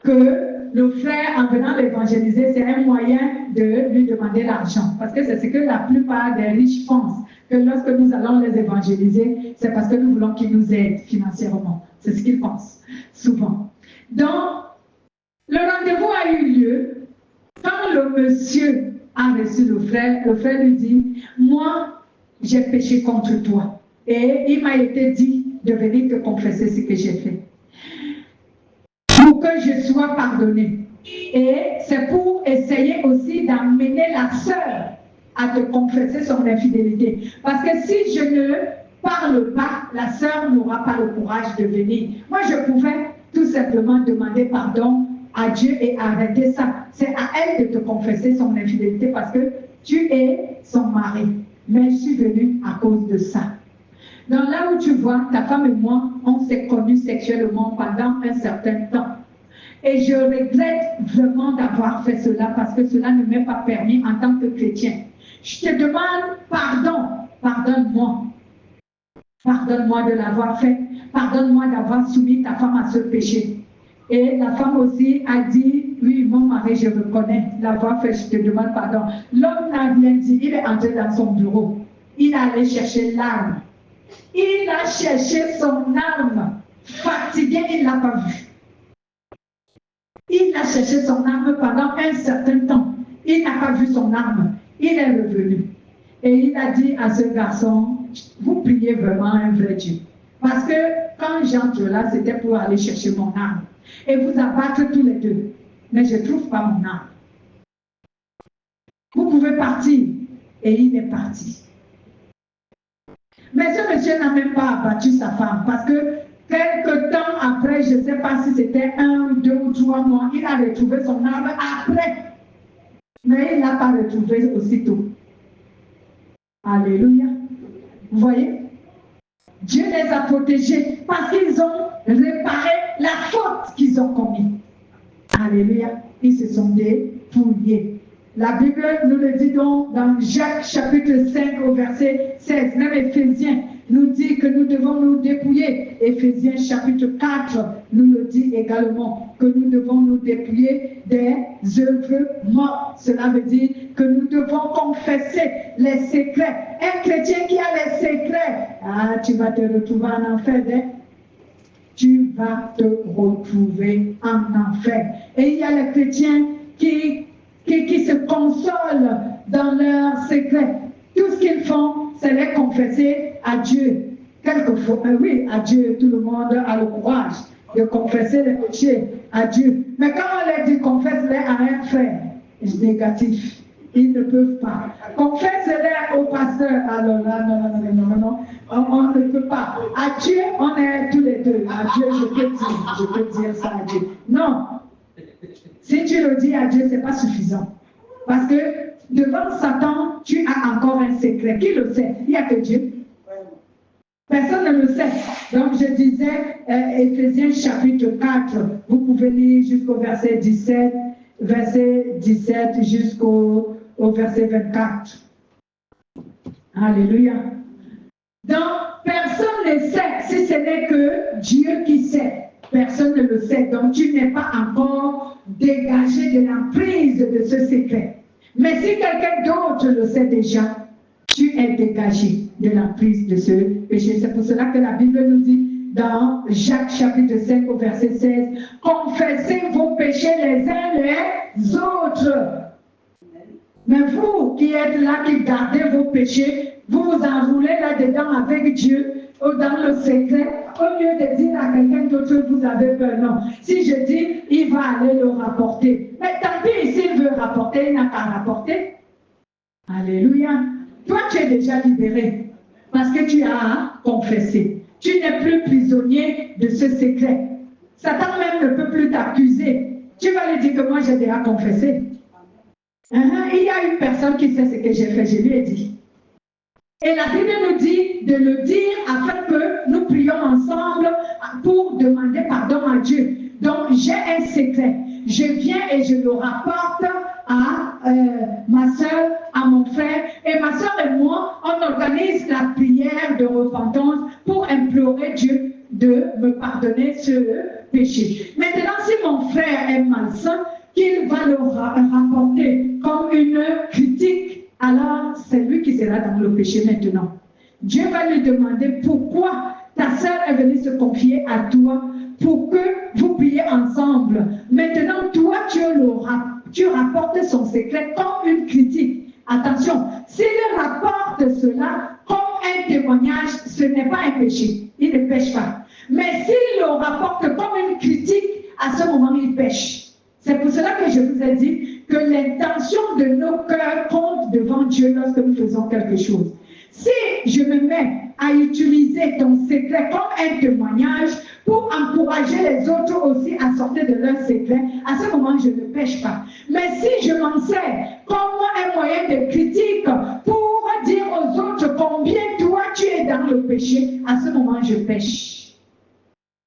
que le frère, en venant l'évangéliser, c'est un moyen de lui demander l'argent. Parce que c'est ce que la plupart des riches pensent, que lorsque nous allons les évangéliser, c'est parce que nous voulons qu'ils nous aident financièrement. C'est ce qu'ils pensent, souvent. Donc, le rendez-vous a eu lieu. Quand le monsieur a reçu le frère lui dit, moi, j'ai péché contre toi. Et il m'a été dit de venir te confesser ce que j'ai fait. Pour que je sois pardonné. Et c'est pour essayer aussi d'amener la sœur à te confesser son infidélité. Parce que si je ne parle pas, la sœur n'aura pas le courage de venir. Moi, je pouvais tout simplement demander pardon à Dieu et arrêter ça. C'est à elle de te confesser son infidélité parce que tu es son mari. Mais je suis venue à cause de ça. Donc là où tu vois, ta femme et moi, on s'est connus sexuellement pendant un certain temps. Et je regrette vraiment d'avoir fait cela parce que cela ne m'est pas permis en tant que chrétien. Je te demande pardon. Pardonne-moi. Pardonne-moi de l'avoir fait. Pardonne-moi d'avoir soumis ta femme à ce péché. Et la femme aussi a dit, oui, mon mari, je reconnais l'avoir fait, je te demande pardon. L'homme n'a rien dit, il est entré dans son bureau. Il est allé chercher l'arme. Il a cherché son arme. Fatigué, il ne l'a pas vue. Il a cherché son arme pendant un certain temps. Il n'a pas vu son arme. Il est revenu. Et il a dit à ce garçon, vous priez vraiment un vrai Dieu. Parce que quand j'entre là, c'était pour aller chercher mon arme. Et vous abattre tous les deux. Mais je ne trouve pas mon arme. Vous pouvez partir. Et il est parti. Mais ce Dieu n'a même pas abattu sa femme parce que quelque temps après, je ne sais pas si c'était 1, 2 ou 3 mois, il a retrouvé son arbre après. Mais il n'a pas retrouvé aussitôt. Alléluia. Vous voyez? Dieu les a protégés parce qu'ils ont réparé la faute qu'ils ont commise. Alléluia. Ils se sont dépouillés. La Bible nous le dit donc dans Jacques chapitre 5 au verset 16. Même Éphésiens nous dit que nous devons nous dépouiller. Éphésiens chapitre 4 nous le dit également que nous devons nous dépouiller des œuvres mortes. Cela veut dire que nous devons confesser les secrets. Un chrétien qui a les secrets, tu vas te retrouver en enfer. Tu vas te retrouver en enfer. Et il y a les chrétiens qui se consolent dans leurs secrets. Tout ce qu'ils font, c'est les confesser à Dieu. Quelquefois, oui, à Dieu, tout le monde a le courage de confesser les péchés à Dieu. Mais quand on leur dit confesse-les à un frère, c'est négatif. Ils ne peuvent pas. Confesse-les au pasteur. Alors là, non. On ne peut pas. À Dieu, on est tous les deux. À Dieu, je peux dire ça à Dieu. Non. Si tu le dis à Dieu, ce n'est pas suffisant. Parce que devant Satan, tu as encore un secret. Qui le sait? Il n'y a que Dieu. Personne ne le sait. Donc je disais, Éphésiens chapitre 4, vous pouvez lire jusqu'au verset 17 jusqu'au verset 24. Alléluia. Donc personne ne sait si ce n'est que Dieu qui sait. Personne ne le sait. Donc tu n'es pas encore dégagé de l'emprise de ce secret. Mais si quelqu'un d'autre le sait déjà, tu es dégagé de l'emprise de ce péché. C'est pour cela que la Bible nous dit dans Jacques chapitre 5 au verset 16, confessez vos péchés les uns les autres. Mais vous qui êtes là, qui gardez vos péchés, vous vous enroulez là-dedans avec Dieu, dans le secret, au lieu de dire à quelqu'un d'autre, vous avez peur. Non. Si je dis, il va aller le rapporter. Mais tant pis, s'il veut rapporter, il n'a qu'à rapporter. Alléluia. Toi, tu es déjà libéré parce que tu as confessé. Tu n'es plus prisonnier de ce secret. Satan même ne peut plus t'accuser. Tu vas lui dire que moi, j'ai déjà confessé. Il y a une personne qui sait ce que j'ai fait, je lui ai dit. Et la Bible nous dit de le dire afin que nous prions ensemble pour demander pardon à Dieu. Donc, j'ai un secret. Je viens et je le rapporte à ma soeur, à mon frère. Et ma soeur et moi, on organise la prière de repentance pour implorer Dieu de me pardonner ce péché. Maintenant, si mon frère est malsain, qu'il va le rapporter comme une critique, alors c'est lui qui sera dans le péché maintenant. Dieu va lui demander pourquoi ta soeur est venue se confier à toi pour que vous priez ensemble. Maintenant, toi, tu rapportes son secret comme une critique. Attention, s'il rapporte cela comme un témoignage, ce n'est pas un péché. Il ne pêche pas. Mais s'il le rapporte comme une critique, à ce moment, il pêche. C'est pour cela que je vous ai dit que l'intention de nos cœurs compte devant Dieu lorsque nous faisons quelque chose. Si je me mets à utiliser ton secret comme un témoignage pour encourager les autres aussi à sortir de leur secret, à ce moment, je ne pêche pas. Mais si je m'en sers comme un moyen de critique pour dire aux autres combien toi tu es dans le péché, à ce moment, je pêche.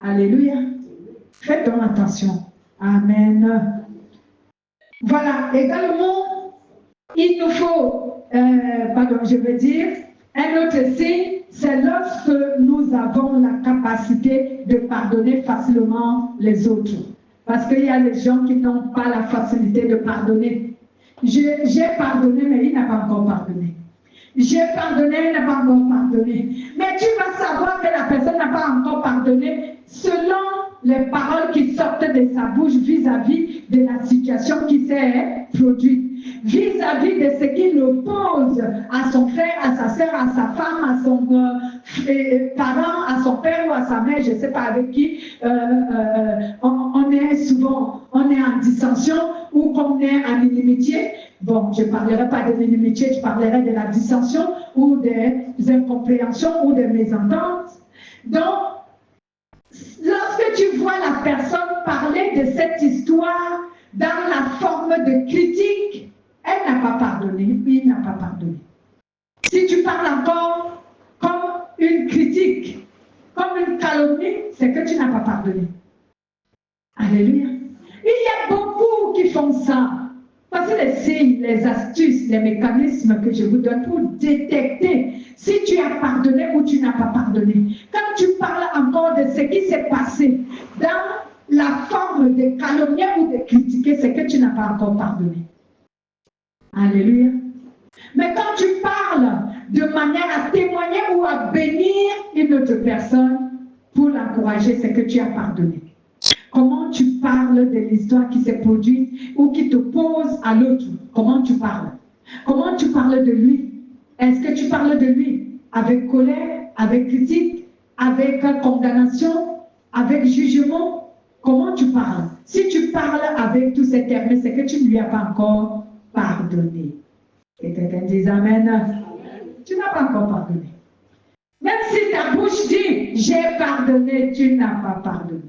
Alléluia. Faites donc attention. Amen. Voilà, également, il nous faut, un autre signe, c'est lorsque nous avons la capacité de pardonner facilement les autres. Parce qu'il y a des gens qui n'ont pas la facilité de pardonner. J'ai pardonné, mais il n'a pas encore pardonné. J'ai pardonné, il n'a pas encore pardonné. Mais tu vas savoir que la personne n'a pas encore pardonné selon les paroles qui sortent de sa bouche vis-à-vis de la situation qui s'est produite, vis-à-vis de ce qu'il oppose à son frère, à sa soeur, à sa femme, à son parent, à son père ou à sa mère, je ne sais pas avec qui on est souvent, on est en dissension ou qu'on est en inimitié. Bon, je ne parlerai pas de l'inimitié, je parlerai de la dissension ou des incompréhensions ou des mésententes. Donc, lorsque tu vois la personne parler de cette histoire dans la forme de critique, elle n'a pas pardonné, il n'a pas pardonné. Si tu parles encore comme une critique, comme une calomnie, c'est que tu n'as pas pardonné. Alléluia. Il y a beaucoup qui font ça. Voici les signes, les astuces, les mécanismes que je vous donne pour détecter si tu as pardonné ou tu n'as pas pardonné. Quand tu parles encore de ce qui s'est passé dans la forme de calomnier ou de critiquer, c'est que tu n'as pas encore pardonné. Alléluia. Mais quand tu parles de manière à témoigner ou à bénir une autre personne pour l'encourager, c'est que tu as pardonné. Comment tu parles de l'histoire qui s'est produite ou qui te pose à l'autre? Comment tu parles? Comment tu parles de lui? Est-ce que tu parles de lui avec colère, avec critique, avec condamnation, avec jugement? Comment tu parles? Si tu parles avec tous ces termes, c'est que tu ne lui as pas encore pardonné. Et quelqu'un dit Amen. Amen. Tu n'as pas encore pardonné. Même si ta bouche dit j'ai pardonné, tu n'as pas pardonné.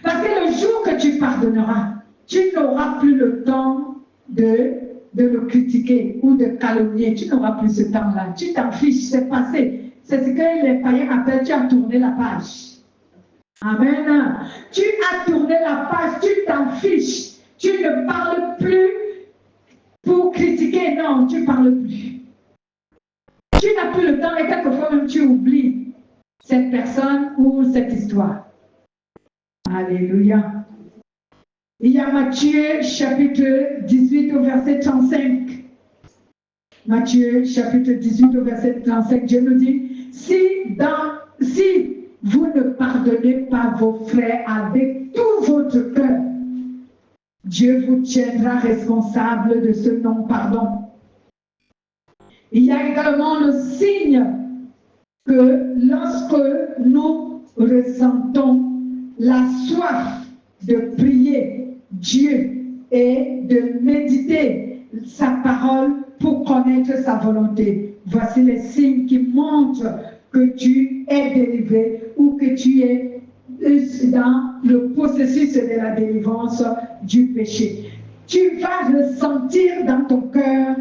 Parce que le jour que tu pardonneras, tu n'auras plus le temps de le critiquer ou de calomnier. Tu n'auras plus ce temps-là. Tu t'en fiches, c'est passé. C'est ce que les païens appellent, tu as tourné la page. Amen. Tu as tourné la page, tu t'en fiches. Tu ne parles plus pour critiquer, non, tu ne parles plus. Tu n'as plus le temps et quelquefois même tu oublies cette personne ou cette histoire. Alléluia. Il y a Matthieu chapitre 18 au verset 35. Matthieu chapitre 18 au verset 35, Dieu nous dit, si vous ne pardonnez pas vos frères avec tout votre cœur, Dieu vous tiendra responsable de ce non-pardon. Il y a également le signe que lorsque nous ressentons la soif de prier Dieu et de méditer sa parole pour connaître sa volonté. Voici les signes qui montrent que tu es délivré ou que tu es dans le processus de la délivrance du péché. Tu vas ressentir dans ton cœur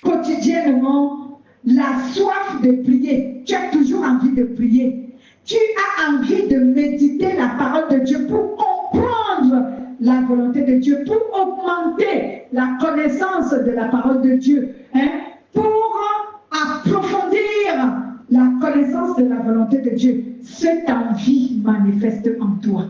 quotidiennement la soif de prier. Tu as toujours envie de prier. Tu as envie de méditer la parole de Dieu pour comprendre la volonté de Dieu, pour augmenter la connaissance de la parole de Dieu, pour approfondir la connaissance de la volonté de Dieu. Cette envie manifeste en toi.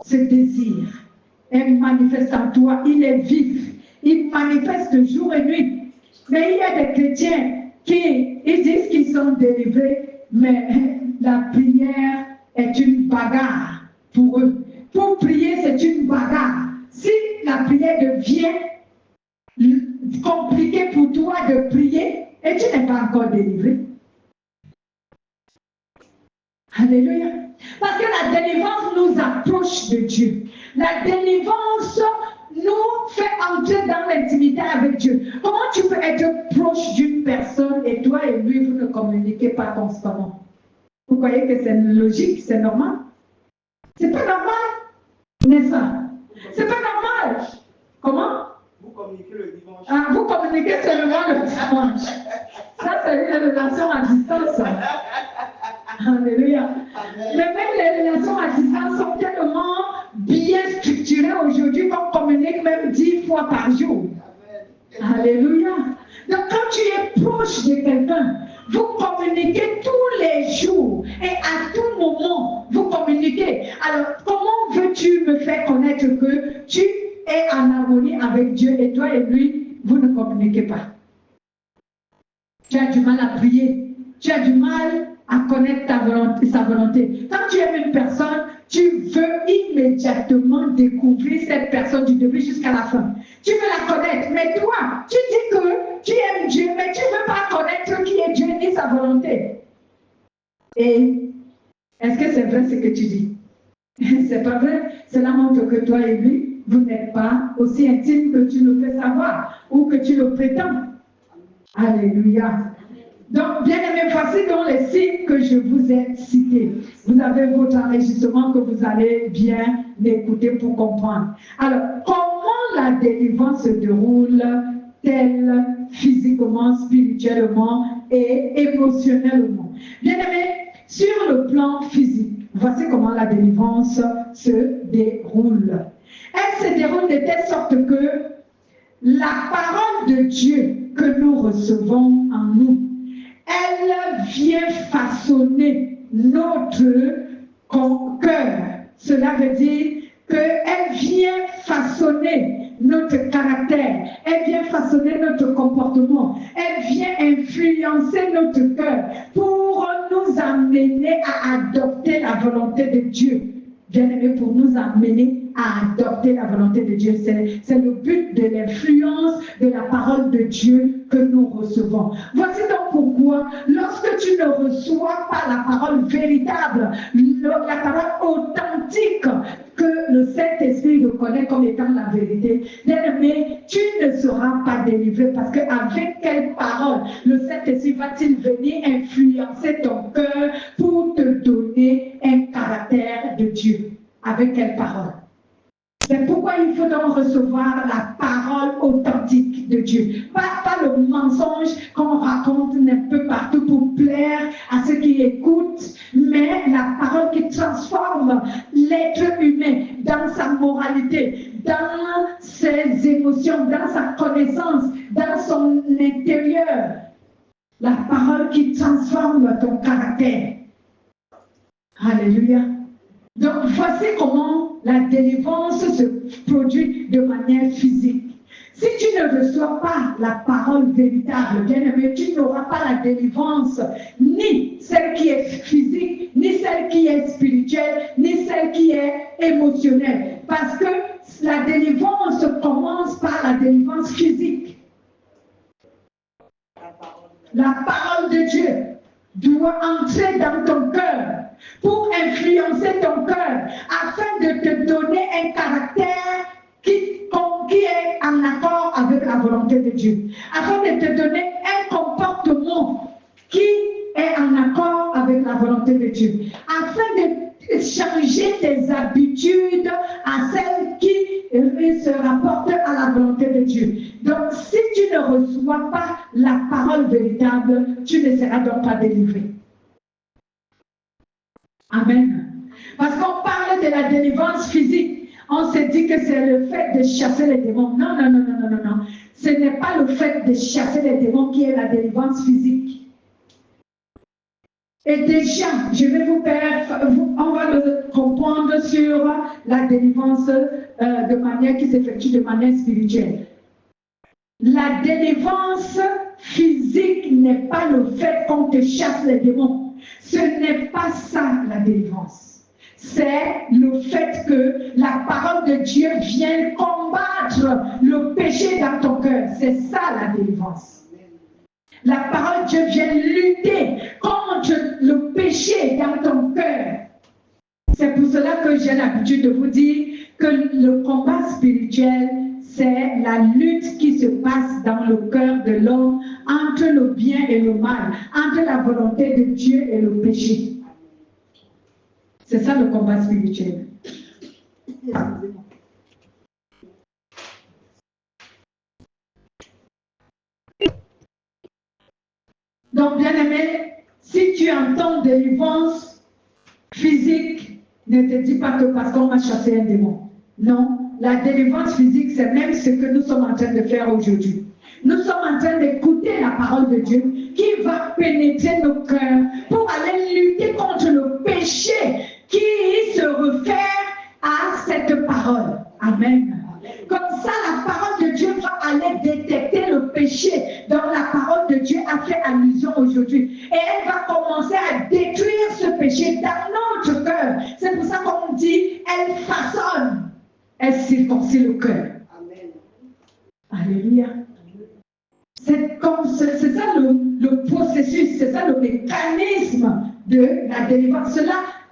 Ce désir est manifeste en toi. Il est vif. Il manifeste jour et nuit. Mais il y a des chrétiens qui disent qu'ils sont délivrés, mais la prière est une bagarre pour eux. Pour prier, c'est une bagarre. Si la prière devient compliquée pour toi de prier, et tu n'es pas encore délivré. Alléluia. Parce que la délivrance nous approche de Dieu. La délivrance nous fait entrer dans l'intimité avec Dieu. Comment tu peux être proche d'une personne et toi et lui, vous ne communiquez pas constamment? Vous croyez que c'est logique, c'est normal? C'est pas normal, n'est-ce pas? C'est pas normal. Comment? Vous communiquez le dimanche. Ah, vous communiquez seulement le dimanche. Ça, c'est une relation à distance. Alléluia. Amen. Mais même les relations à distance sont tellement bien structurées aujourd'hui qu'on communique même 10 fois par jour. Amen. Alléluia. Donc quand tu es proche de quelqu'un, vous communiquez tous les jours et à tout moment, vous communiquez. Alors comment veux-tu me faire connaître que tu es en harmonie avec Dieu et toi et lui, vous ne communiquez pas? Tu as du mal à prier. Tu as du mal à connaître sa volonté. Quand tu aimes une personne, tu veux immédiatement découvrir cette personne du début jusqu'à la fin. Tu veux la connaître, mais toi, tu dis que tu aimes Dieu, mais tu ne veux pas connaître qui est Dieu ni sa volonté. Et est-ce que c'est vrai ce que tu dis? C'est pas vrai. Cela montre que toi et lui, vous n'êtes pas aussi intime que tu le fais savoir ou que tu le prétends. Alléluia. Donc, bien aimés, voici donc les signes que je vous ai cités. Vous avez votre enregistrement que vous allez bien écouter pour comprendre. Alors, comment la délivrance se déroule-t-elle physiquement, spirituellement et émotionnellement? Bien aimés, sur le plan physique, voici comment la délivrance se déroule. Elle se déroule de telle sorte que la parole de Dieu que nous recevons en nous, elle vient façonner notre cœur. Cela veut dire qu'elle vient façonner notre caractère, elle vient façonner notre comportement, elle vient influencer notre cœur pour nous amener à adopter la volonté de Dieu. Bien aimé, pour nous amener à adopter la volonté de Dieu. C'est le but de l'influence de la parole de Dieu que nous recevons. Voici donc pourquoi, lorsque tu ne reçois pas la parole véritable, la parole authentique que le Saint-Esprit reconnaît comme étant la vérité, bien aimé, tu ne seras pas délivré parce qu'avec quelle parole le Saint-Esprit va-t-il venir influencer ton cœur pour te donner un caractère de Dieu? Avec quelle parole? C'est pourquoi il faut donc recevoir la parole authentique de Dieu. Pas le mensonge qu'on raconte un peu partout pour plaire à ceux qui écoutent, mais la parole qui transforme l'être humain dans sa moralité, dans ses émotions, dans sa connaissance, dans son intérieur. La parole qui transforme ton caractère. Alléluia. Donc, voici comment la délivrance se produit de manière physique. Si tu ne reçois pas la parole véritable, bien aimé, tu n'auras pas la délivrance, ni celle qui est physique, ni celle qui est spirituelle, ni celle qui est émotionnelle. Parce que la délivrance commence par la délivrance physique. La parole de Dieu doit entrer dans ton cœur pour influencer ton cœur, afin de te donner un caractère qui est en accord avec la volonté de Dieu, afin de te donner un comportement qui est en accord avec la volonté de Dieu, afin de changer tes habitudes à celles qui se rapportent à la volonté de Dieu. Donc, si tu ne reçois pas la parole véritable, tu ne seras donc pas délivré. Amen. Parce qu'on parle de la délivrance physique, on se dit que c'est le fait de chasser les démons. Non, non, non, non, non, non, non. Ce n'est pas le fait de chasser les démons qui est la délivrance physique. Et déjà, je vais vous faire, on va le comprendre sur la délivrance de manière qui s'effectue de manière spirituelle. La délivrance physique n'est pas le fait qu'on te chasse les démons. Ce n'est pas ça la délivrance. C'est le fait que la parole de Dieu vienne combattre le péché dans ton cœur. C'est ça la délivrance. La parole de Dieu vient lutter contre le péché dans ton cœur. C'est pour cela que j'ai l'habitude de vous dire que le combat spirituel, c'est la lutte qui se passe dans le cœur de l'homme entre le bien et le mal, entre la volonté de Dieu et le péché. C'est ça le combat spirituel. Donc, bien aimé, si tu entends délivrance physique, ne te dis pas que parce qu'on m'a chassé un démon. Non, la délivrance physique, c'est même ce que nous sommes en train de faire aujourd'hui. Nous sommes en train d'écouter la parole de Dieu qui va pénétrer nos cœurs pour aller lutter contre le péché qui se réfère à cette parole. Amen. Comme ça, la parole de Dieu va aller détecter le péché dont la parole de Dieu a fait allusion aujourd'hui. Et elle va commencer à détruire ce péché dans notre cœur. C'est pour ça qu'on dit, elle façonne, elle circoncit le cœur. Amen. Alléluia. C'est ça le processus, c'est ça le mécanisme de la délivrance.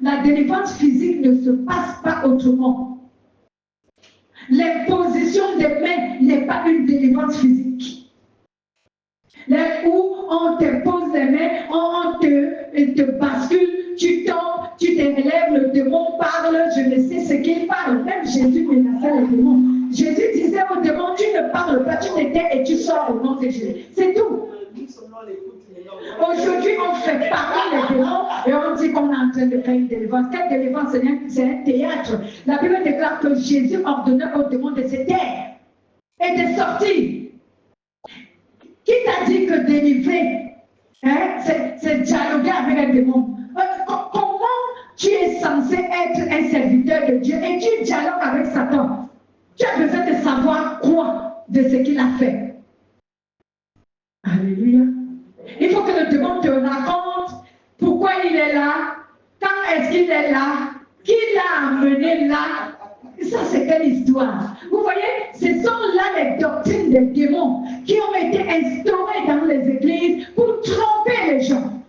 La délivrance physique ne se passe pas autrement. L'imposition des mains n'est pas une délivrance physique. Là où on te pose les mains, on te bascule, tu tombes, tu te relèves, le démon parle, je ne sais ce qu'il parle. Même Jésus menaçait les démons. Jésus disait aux démons, tu ne parles pas, tu te tais et tu sors au nom de Jésus. C'est tout. Aujourd'hui, on fait parler les démons et on dit qu'on est en train de faire une délivrance. Quelle délivrance? C'est un théâtre. La Bible déclare que Jésus ordonnait aux démons de se taire et de sortir. Qui t'a dit que délivrer, hein, c'est dialoguer avec un démon? Comment tu es censé être un serviteur de Dieu et tu dialogues avec Satan? Tu as besoin de savoir quoi de ce qu'il a fait. Alléluia. Il faut que le démon te raconte pourquoi il est là, quand est-ce qu'il est là, qui l'a amené là. Ça, c'est quelle histoire? Vous voyez, ce sont là les doctrines des démons qui ont été instaurées dans les églises pour tromper les gens.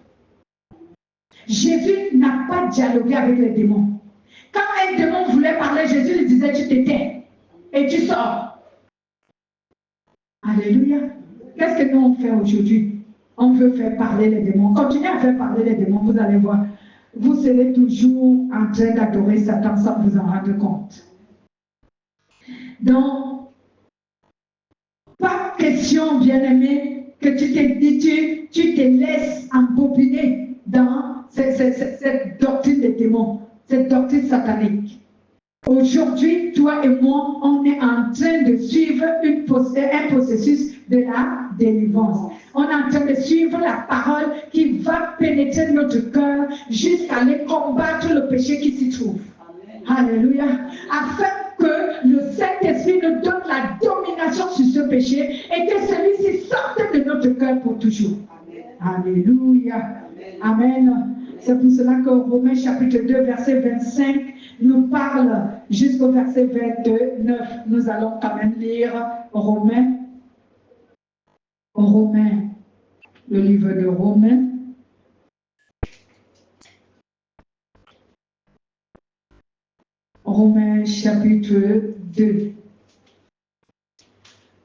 Jésus n'a pas dialogué avec les démons. Quand un démon voulait parler, Jésus lui disait, tu te tais et tu sors. Alléluia. Qu'est-ce que nous on fait aujourd'hui? On veut faire parler les démons. Continuez à faire parler les démons, vous allez voir. Vous serez toujours en train d'adorer Satan sans vous en rendre compte. Donc, pas question, bien-aimé, que tu te laisses embobiner dans cette doctrine des démons, cette doctrine satanique. Aujourd'hui, toi et moi, on est en train de suivre un processus de la délivrance. On est en train de suivre la parole qui va pénétrer notre cœur jusqu'à aller combattre le péché qui s'y trouve. Amen. Alléluia. Afin que le Saint-Esprit nous donne la domination sur ce péché et que celui-ci sorte de notre cœur pour toujours. Amen. Alléluia. Amen. Amen. C'est pour cela que Romains chapitre 2, verset 25 nous parle jusqu'au verset 29. Nous allons quand même lire Romains, le livre de Romains. Romains chapitre 2,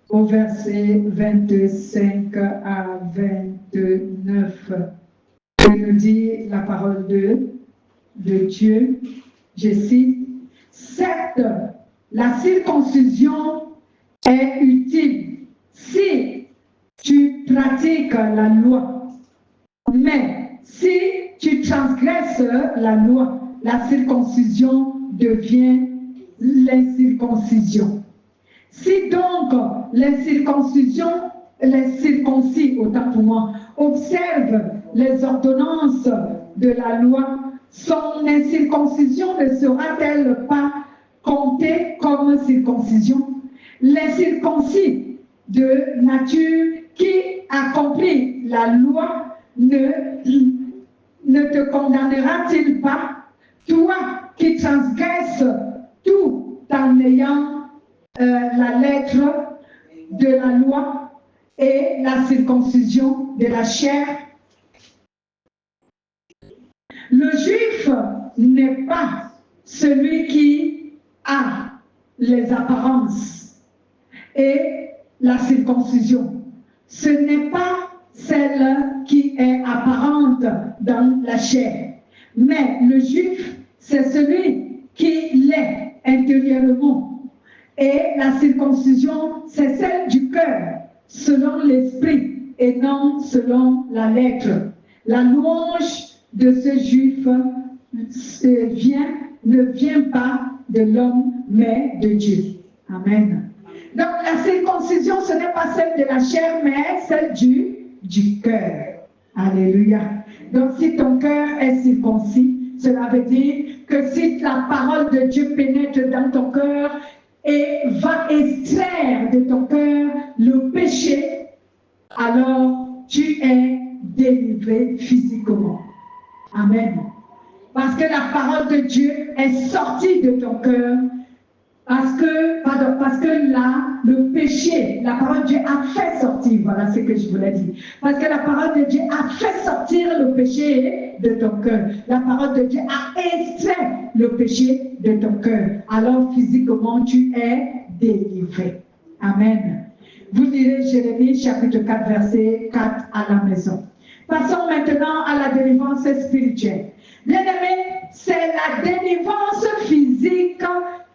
au verset 25 à 29. Il nous dit la parole de Dieu, je cite, « Certes, la circoncision est utile si tu pratiques la loi, mais si tu transgresses la loi, la circoncision devient l'incirconcision. Si donc les circoncis, autant pour moi, observent les ordonnances de la loi, son incirconcision ne sera-t-elle pas comptée comme circoncision? L'incirconcis de nature qui accomplit la loi ne te condamnera-t-il pas, toi qui transgresses tout en ayant la lettre de la loi et la circoncision de la chair? Le juif n'est pas celui qui a les apparences et la circoncision. Ce n'est pas celle qui est apparente dans la chair. Mais le juif, c'est celui qui l'est intérieurement. Et la circoncision, c'est celle du cœur, selon l'esprit et non selon la lettre. La louange de ce juif ne vient pas de l'homme, mais de Dieu. Amen. Donc la circoncision, ce n'est pas celle de la chair, mais celle du cœur. Alléluia. Donc si ton cœur est circoncis, cela veut dire que si la parole de Dieu pénètre dans ton cœur et va extraire de ton cœur le péché, alors tu es délivré physiquement. Amen. Parce que la parole de Dieu est sortie de ton cœur Parce que là, le péché, la parole de Dieu a fait sortir, voilà ce que je voulais dire. Parce que la parole de Dieu a fait sortir le péché de ton cœur. La parole de Dieu a extrait le péché de ton cœur. Alors physiquement, tu es délivré. Amen. Vous lirez Jérémie chapitre 4, verset 4 à la maison. Passons maintenant à la délivrance spirituelle. Bien-aimé, c'est la délivrance physique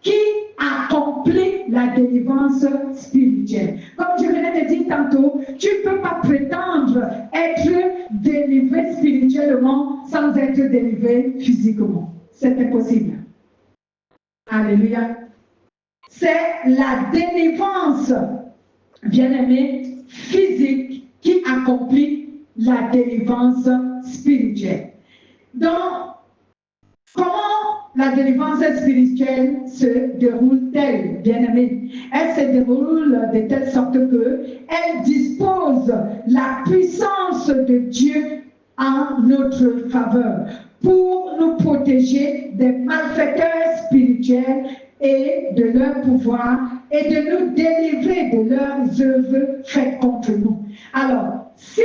qui accomplit la délivrance spirituelle. Comme je venais de dire tantôt, tu ne peux pas prétendre être délivré spirituellement sans être délivré physiquement. C'est impossible. Alléluia. C'est la délivrance, bien-aimé, physique qui accomplit la délivrance spirituelle. Donc, comment la délivrance spirituelle se déroule-t-elle, bien-aimé? Elle se déroule de telle sorte qu'elle dispose la puissance de Dieu en notre faveur pour nous protéger des malfaiteurs spirituels et de leur pouvoir et de nous délivrer de leurs œuvres faites contre nous. Alors, si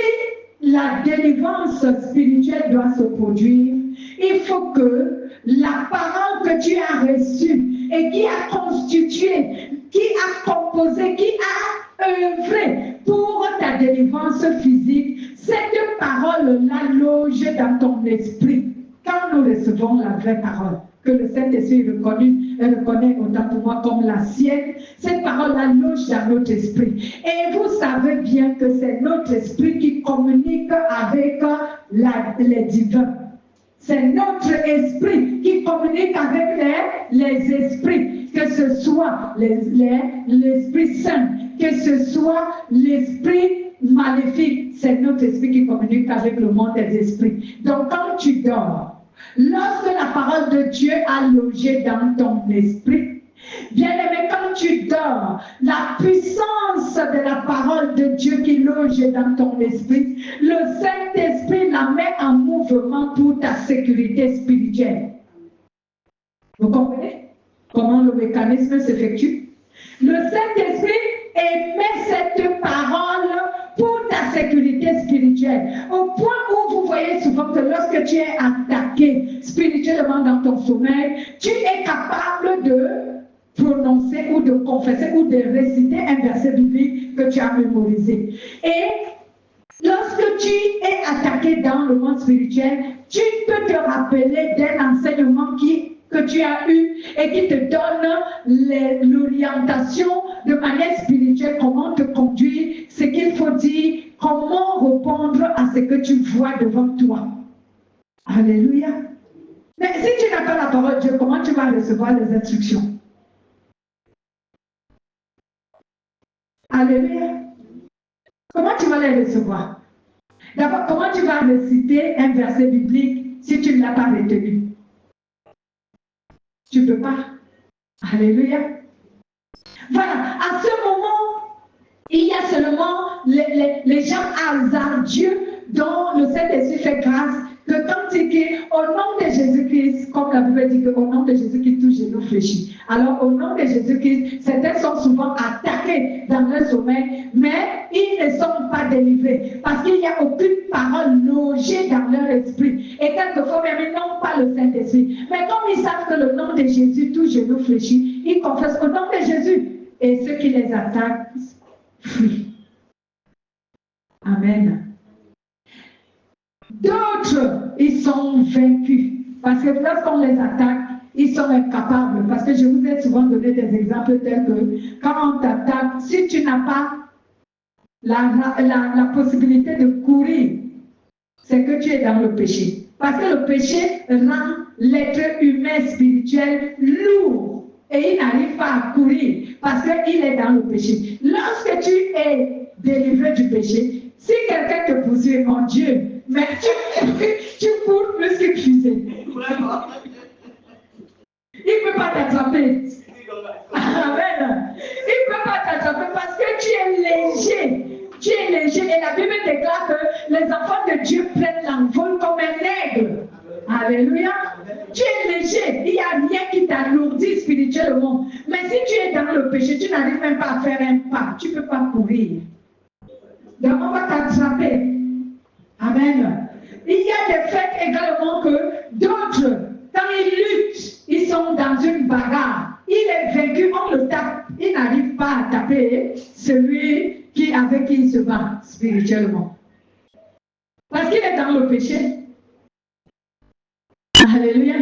la délivrance spirituelle doit se produire, il faut que la parole que tu as reçue et qui a constitué, qui a composé, qui a œuvré pour ta délivrance physique, cette parole-là loge dans ton esprit. Quand nous recevons la vraie parole, que le Saint-Esprit reconnaît autant pour moi comme la sienne, cette parole-là loge dans notre esprit. Et vous savez bien que c'est notre esprit qui communique avec les divins. C'est notre esprit qui communique avec les esprits, que ce soit l'Esprit Saint, que ce soit l'esprit maléfique. C'est notre esprit qui communique avec le monde des esprits. Donc quand tu dors, lorsque la parole de Dieu a logé dans ton esprit, bien-aimé, quand tu dors, la puissance de la parole de Dieu qui loge dans ton esprit, le Saint-Esprit la met en mouvement pour ta sécurité spirituelle. Vous comprenez comment le mécanisme s'effectue? Le Saint-Esprit émet cette parole pour ta sécurité spirituelle. Au point où vous voyez souvent que lorsque tu es attaqué spirituellement dans ton sommeil, tu es capable de prononcer ou de confesser ou de réciter un verset biblique que tu as mémorisé. Et lorsque tu es attaqué dans le monde spirituel, tu peux te rappeler d'un enseignement que tu as eu et qui te donne l'orientation de manière spirituelle, comment te conduire, ce qu'il faut dire, comment répondre à ce que tu vois devant toi. Alléluia. Mais si tu n'as pas la parole de Dieu, comment tu vas recevoir les instructions? Alléluia. Comment tu vas les recevoir? D'abord, comment tu vas réciter un verset biblique si tu ne l'as pas retenu? Tu ne peux pas. Alléluia. Voilà, à ce moment, il y a seulement les gens hasardieux dont le Saint-Esprit fait grâce, que quand il dit au nom de Jésus-Christ, comme la Bible dit qu'au nom de Jésus-Christ, tout genou fléchit. Alors, au nom de Jésus-Christ, certains sont souvent attaqués dans leur sommeil, mais ils ne sont pas délivrés parce qu'il n'y a aucune parole logée dans leur esprit. Et quelquefois, même, ils n'ont pas le Saint-Esprit. Mais comme ils savent que le nom de Jésus, tout genou fléchit, ils confessent au nom de Jésus. Et ceux qui les attaquent fuient. Amen. D'autres, ils sont vaincus. Parce que lorsqu'on les attaque, ils sont incapables. Parce que je vous ai souvent donné des exemples tels que quand on t'attaque, si tu n'as pas la possibilité de courir, c'est que tu es dans le péché. Parce que le péché rend l'être humain spirituel lourd. Et il n'arrive pas à courir parce qu'il est dans le péché. Lorsque tu es délivré du péché, si quelqu'un te poursuit, mon Dieu, mais tu cours plus qu'une fusée. Vraiment. Il ne peut pas t'attraper. Amen. Il ne peut pas t'attraper parce que tu es léger. Tu es léger. Et la Bible déclare que les enfants de Dieu prennent l'envol comme un aigle. Alléluia. Tu es léger. Il n'y a rien qui t'alourdit spirituellement. Mais si n'arrives même pas à faire un pas, tu ne peux pas courir. Donc on va t'attraper. Amen. Il y a des faits également que d'autres, quand ils luttent, ils sont dans une bagarre. Il est vaincu, on le tape. Il n'arrive pas à taper celui avec qui il se bat spirituellement. Parce qu'il est dans le péché. Alléluia.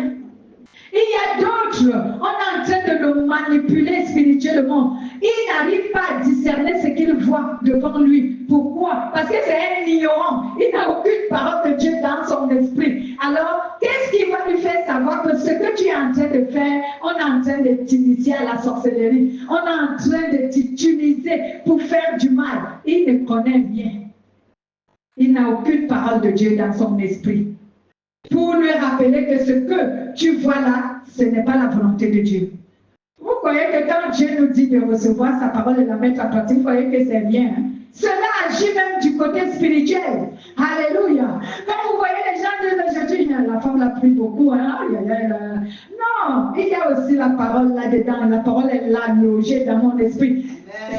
Il y a d'autres, on est en train de le manipuler spirituellement. Il n'arrive pas à discerner ce qu'il voit devant lui. Pourquoi? Parce que c'est un ignorant. Il n'a aucune parole de Dieu dans son esprit. Alors, qu'est-ce qui va lui faire savoir que ce que tu es en train de faire, on est en train de t'initier à la sorcellerie. On est en train de t'utiliser pour faire du mal. Il ne connaît rien. Il n'a aucune parole de Dieu dans son esprit. Pour lui rappeler que ce que tu vois là, ce n'est pas la volonté de Dieu. Vous voyez que quand Dieu nous dit de recevoir sa parole et la mettre en pratique, vous voyez que c'est bien. Hein? Cela agit même du côté spirituel. Alléluia. Quand vous voyez les gens disent, la femme l'a pris beaucoup. Hein? Non, il y a aussi la parole là-dedans. La parole est là, logée dans mon esprit.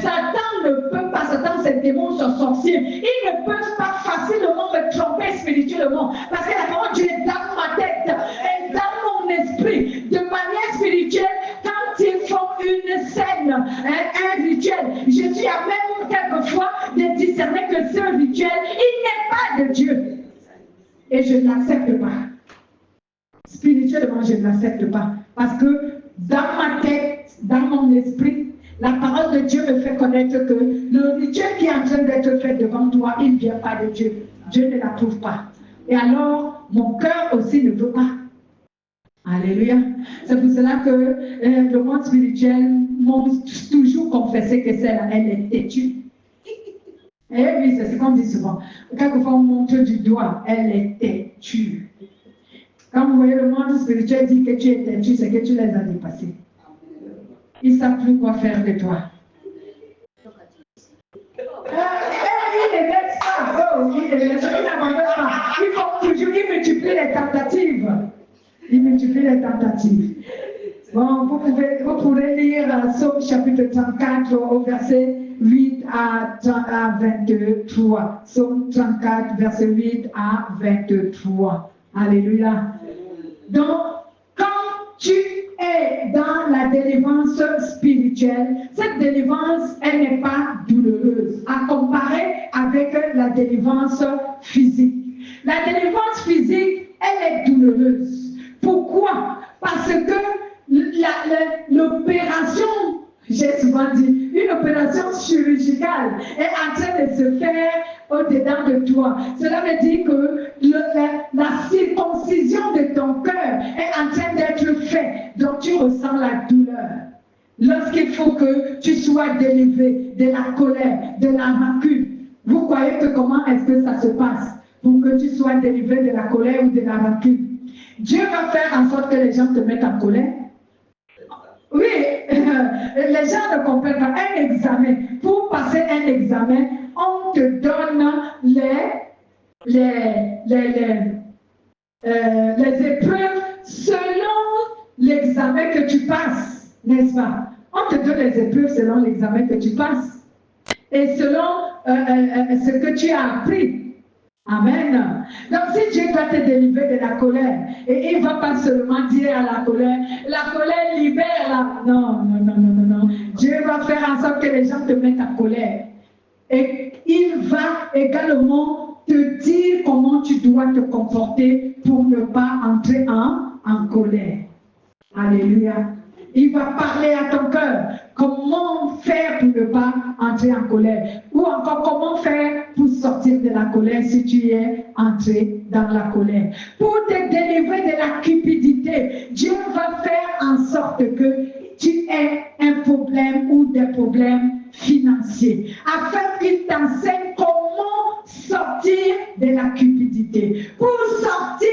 Satan ne peut pas, Satan, ces démons sont sorciers. Ils ne peuvent pas facilement me tromper spirituellement. Parce que la parole de Dieu est dans ma tête et dans mon esprit. De manière spirituelle, quand ils font une scène, un rituel, je suis à même quelquefois de discerner que ce rituel, il n'est pas de Dieu. Et je ne l'accepte pas. Spirituellement, je ne l'accepte pas. Parce que dans ma tête, dans mon esprit, la parole de Dieu me fait connaître que le rituel qui est en train d'être fait devant toi, il ne vient pas de Dieu. Dieu ne l'approuve pas. Et alors, mon cœur aussi ne veut pas. Alléluia. C'est pour cela que le monde spirituel m'a toujours confessé que celle-là, elle est têtue. Eh oui, c'est ce qu'on dit souvent. Quelquefois, on montre du doigt, elle est têtue. Quand vous voyez le monde spirituel dit que tu es têtu, c'est que tu les as dépassés. Ils ne savent plus quoi faire de toi. Ils ne laissent pas. Oh, ils ne laissent pas. Ils font toujours, ils multiplient les tentatives. Ils multiplient les tentatives. Bon, vous pourrez lire Psaume chapitre 34 au verset 8 à 23. Psaume 34, verset 8 à 23. Alléluia. Donc, quand tu es dans la délivrance spirituelle, cette délivrance, elle n'est pas douloureuse, à comparer avec la délivrance physique. La délivrance physique, elle est douloureuse. Pourquoi? Parce que l'opération, j'ai souvent dit, une opération chirurgicale est en train de se faire au-dedans de toi. Cela veut dire que la circoncision de ton cœur est en train d'être faite. Donc tu ressens la douleur. Lorsqu'il faut que tu sois délivré de la colère, de la rancune. Vous croyez que comment est-ce que ça se passe pour que tu sois délivré de la colère ou de la rancune? Dieu va faire en sorte que les gens te mettent en colère. Oui, les gens ne comprennent pas. Un examen, pour passer un examen, on te donne les épreuves selon l'examen que tu passes, n'est-ce pas? On te donne les épreuves selon l'examen que tu passes et selon ce que tu as appris. Amen. Donc si Dieu doit te délivrer de la colère, et il ne va pas seulement dire à la colère libère la... Non. Dieu va faire en sorte que les gens te mettent en colère. Et il va également te dire comment tu dois te comporter pour ne pas entrer en colère. Alléluia. Il va parler à ton cœur. Comment faire pour ne pas entrer en colère? Ou encore, comment faire pour sortir de la colère si tu es entré dans la colère? Pour te délivrer de la cupidité, Dieu va faire en sorte que tu aies un problème ou des problèmes financiers, afin qu'il t'enseigne comment sortir de la cupidité. Pour sortir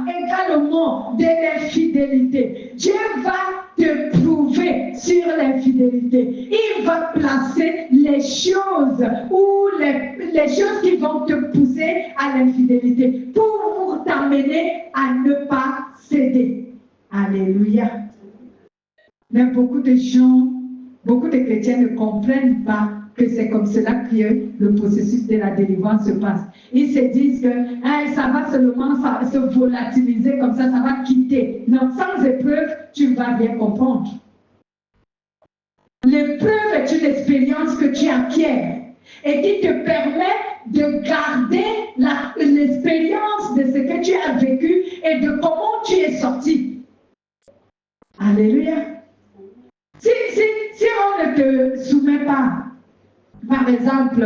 également de l'infidélité, Dieu va te prouver sur l'infidélité. Il va placer les choses ou les choses qui vont te pousser à l'infidélité pour t'amener à ne pas céder. Alléluia. Mais beaucoup de gens Beaucoup de chrétiens ne comprennent pas que c'est comme cela que le processus de la délivrance se passe. Ils se disent que ça va seulement se volatiliser comme ça va quitter. Non, sans épreuve, tu vas bien comprendre. L'épreuve est une expérience que tu acquiers et qui te permet de garder l'expérience de ce que tu as vécu et de comment tu es sorti. Alléluia. Si on ne te soumet pas, par exemple,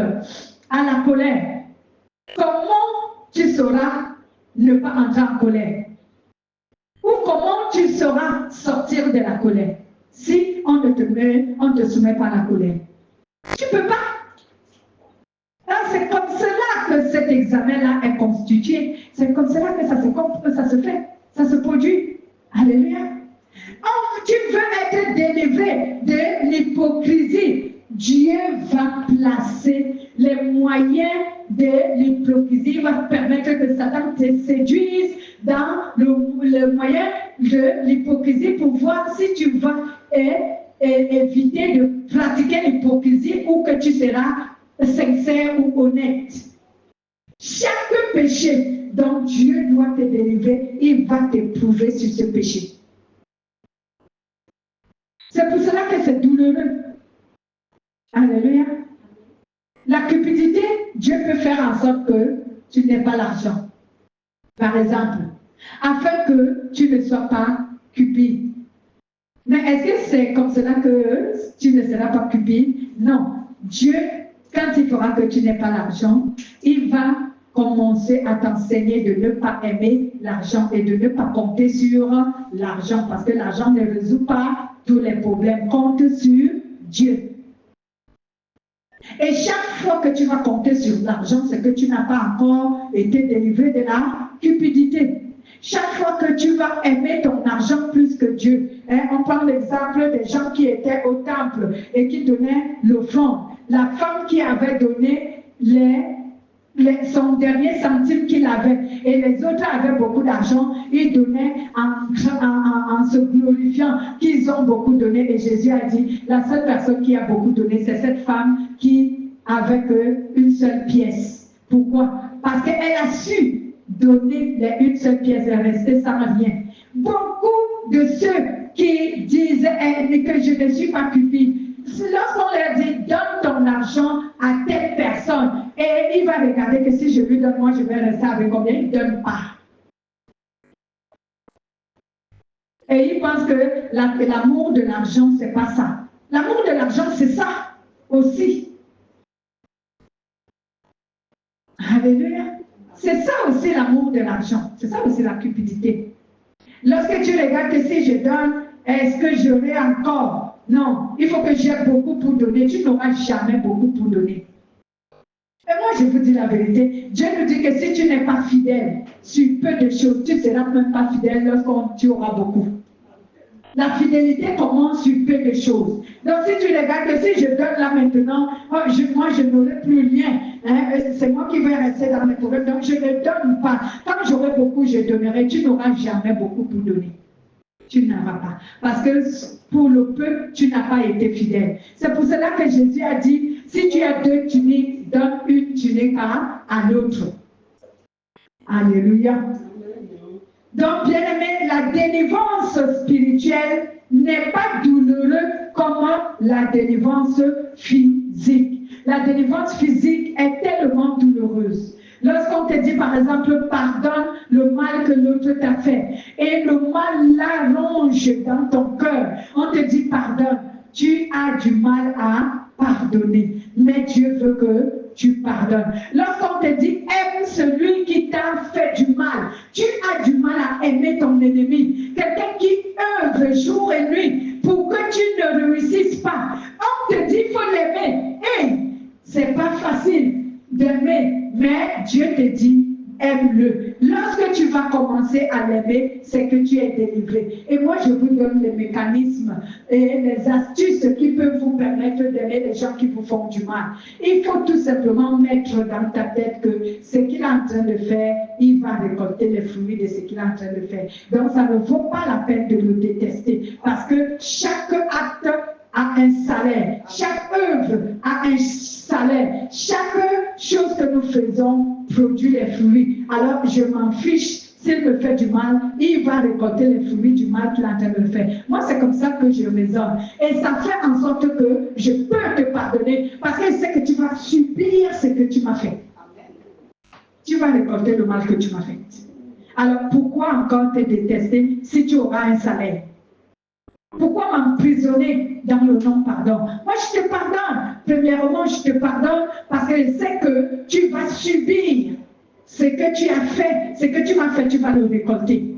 à la colère, comment tu sauras ne pas entrer en colère? Ou comment tu sauras sortir de la colère si on ne te soumet pas à la colère? Tu ne peux pas. C'est comme cela que cet examen-là est constitué. C'est comme cela que ça se fait. Ça se produit. Alléluia. Oh, tu veux être délivré de l'hypocrisie. Dieu va placer les moyens de l'hypocrisie. Il va permettre que Satan te séduise dans le moyen de l'hypocrisie pour voir si tu vas éviter de pratiquer l'hypocrisie ou que tu seras sincère ou honnête. Chaque péché dont Dieu doit te délivrer, il va t'éprouver sur ce péché. C'est pour cela que c'est douloureux. Alléluia. La cupidité, Dieu peut faire en sorte que tu n'aies pas l'argent. Par exemple, afin que tu ne sois pas cupide. Mais est-ce que c'est comme cela que tu ne seras pas cupide? Non. Dieu, quand il fera que tu n'aies pas l'argent, il va commencer à t'enseigner de ne pas aimer l'argent et de ne pas compter sur l'argent parce que l'argent ne résout pas tous les problèmes. Compte sur Dieu. Et chaque fois que tu vas compter sur l'argent, c'est que tu n'as pas encore été délivré de la cupidité. Chaque fois que tu vas aimer ton argent plus que Dieu, on prend l'exemple des gens qui étaient au temple et qui donnaient l'offrande. La femme qui avait donné son dernier centime qu'il avait et les autres avaient beaucoup d'argent, ils donnaient en se glorifiant qu'ils ont beaucoup donné. Et Jésus a dit, la seule personne qui a beaucoup donné, c'est cette femme qui avait qu'une seule pièce. Pourquoi? Parce qu'elle a su donner une seule pièce et rester sans rien. Beaucoup de ceux qui disent que je ne suis pas cupide, lorsqu'on leur dit donne ton argent à telle personne et il va regarder que si je lui donne, moi je vais rester avec combien, il ne donne pas. Et il pense que l'amour de l'argent, c'est pas ça. L'amour de l'argent, c'est ça aussi. Alléluia. C'est ça aussi l'amour de l'argent. C'est ça aussi la cupidité. Lorsque tu regardes que si je donne, est-ce que j'aurai encore? Non, il faut que j'aie beaucoup pour donner. Tu n'auras jamais beaucoup pour donner. Et moi, je vous dis la vérité. Dieu nous dit que si tu n'es pas fidèle sur peu de choses, tu ne seras même pas fidèle lorsqu'on tu auras beaucoup. La fidélité commence sur peu de choses. Donc, si tu regardes que si je donne là maintenant, moi, je n'aurai plus rien. C'est moi qui vais rester dans mes problèmes. Donc, je ne donne pas. Quand j'aurai beaucoup, je donnerai. Tu n'auras jamais beaucoup pour donner. Tu n'auras pas. Parce que pour le peu, tu n'as pas été fidèle. C'est pour cela que Jésus a dit, si tu as 2 tuniques, donne une tunique à l'autre. Alléluia. Donc, bien aimé, la délivrance spirituelle n'est pas douloureuse comme la délivrance physique. La délivrance physique est tellement douloureuse. Lorsqu'on te dit, par exemple, pardonne le mal que l'autre t'a fait, et le mal là ronge dans ton cœur, on te dit pardonne, tu as du mal à pardonner, mais Dieu veut que tu pardonnes. Lorsqu'on te dit aime celui qui t'a fait du mal, tu as du mal à aimer ton ennemi, quelqu'un qui œuvre jour et nuit pour que tu ne réussisses pas. On te dit il faut l'aimer. Hey, c'est pas facile d'aimer, mais Dieu te dit aime-le. Lorsque tu vas commencer à l'aimer, c'est que tu es délivré. Et moi, je vous donne les mécanismes et les astuces qui peuvent vous permettre d'aimer les gens qui vous font du mal. Il faut tout simplement mettre dans ta tête que ce qu'il est en train de faire, il va récolter les fruits de ce qu'il est en train de faire. Donc, ça ne vaut pas la peine de le détester parce que chaque acte a un salaire. Chaque œuvre a un salaire. Chaque chose que nous faisons produit les fruits. Alors, je m'en fiche. S'il me fait du mal, il va récolter les fruits du mal qu'il est en train de faire. Moi, c'est comme ça que je raisonne. Et ça fait en sorte que je peux te pardonner parce que je sais que tu vas subir ce que tu m'as fait. Tu vas récolter le mal que tu m'as fait. Alors, pourquoi encore te détester si tu auras un salaire? Pourquoi m'emprisonner dans le non-pardon? Moi, je te pardonne. Premièrement, je te pardonne parce que je sais que tu vas subir ce que tu as fait, ce que tu m'as fait, tu vas le récolter.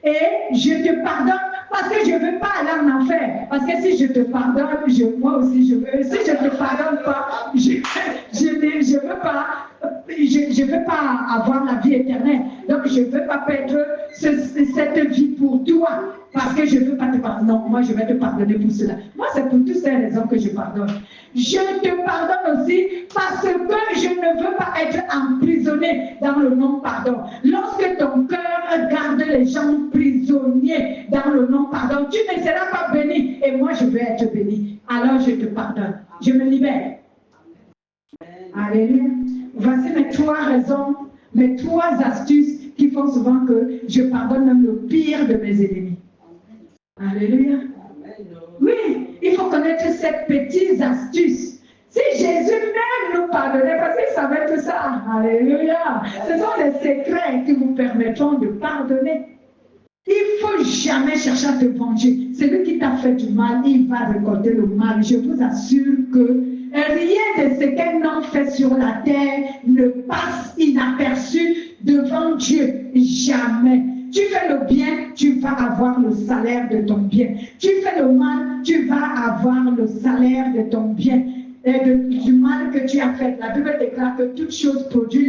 Et je te pardonne parce que je ne veux pas aller en enfer. Parce que si je te pardonne, moi aussi je veux. Si je ne te pardonne pas, je ne veux pas avoir la vie éternelle. Donc je ne veux pas perdre cette vie pour toi. Parce que je ne veux pas te pardonner. Non, moi je vais te pardonner pour cela. Moi c'est pour toutes ces raisons que je pardonne. Je te pardonne aussi parce que je ne veux pas être emprisonné dans le non-pardon. Lorsque ton cœur garde les gens prisonniers dans le non-pardon, tu ne seras pas béni et moi je vais être béni. Alors je te pardonne. Je me libère. Alléluia. Voici mes 3 raisons, mes 3 astuces qui font souvent que je pardonne même le pire de mes ennemis. Alléluia. Oui, il faut connaître ces petites astuces. Si Jésus même nous pardonnait, parce qu'il savait tout ça. Alléluia. Ce sont les secrets qui vous permettront de pardonner. Il ne faut jamais chercher à te venger. Celui qui t'a fait du mal, il va récolter le mal. Je vous assure que rien de ce qu'un homme fait sur la terre ne passe inaperçu devant Dieu. Jamais. Tu fais le bien, tu vas avoir le salaire de ton bien. Tu fais le mal, tu vas avoir le salaire de ton bien. Et du mal que tu as fait. La Bible déclare que toute chose produit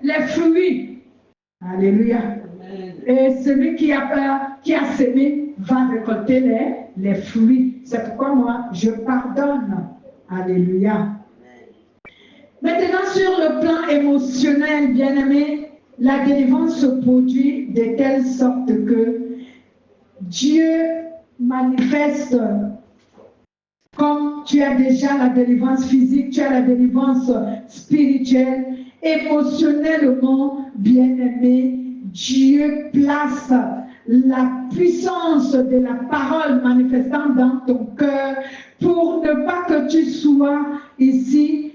les fruits. Alléluia. Et celui qui a semé va récolter les fruits. C'est pourquoi moi, je pardonne. Alléluia. Maintenant, sur le plan émotionnel, bien-aimé, la délivrance se produit de telle sorte que Dieu manifeste, comme tu as déjà la délivrance physique, tu as la délivrance spirituelle, émotionnellement, bien-aimé, Dieu place la puissance de la parole manifestant dans ton cœur pour ne pas que tu sois ici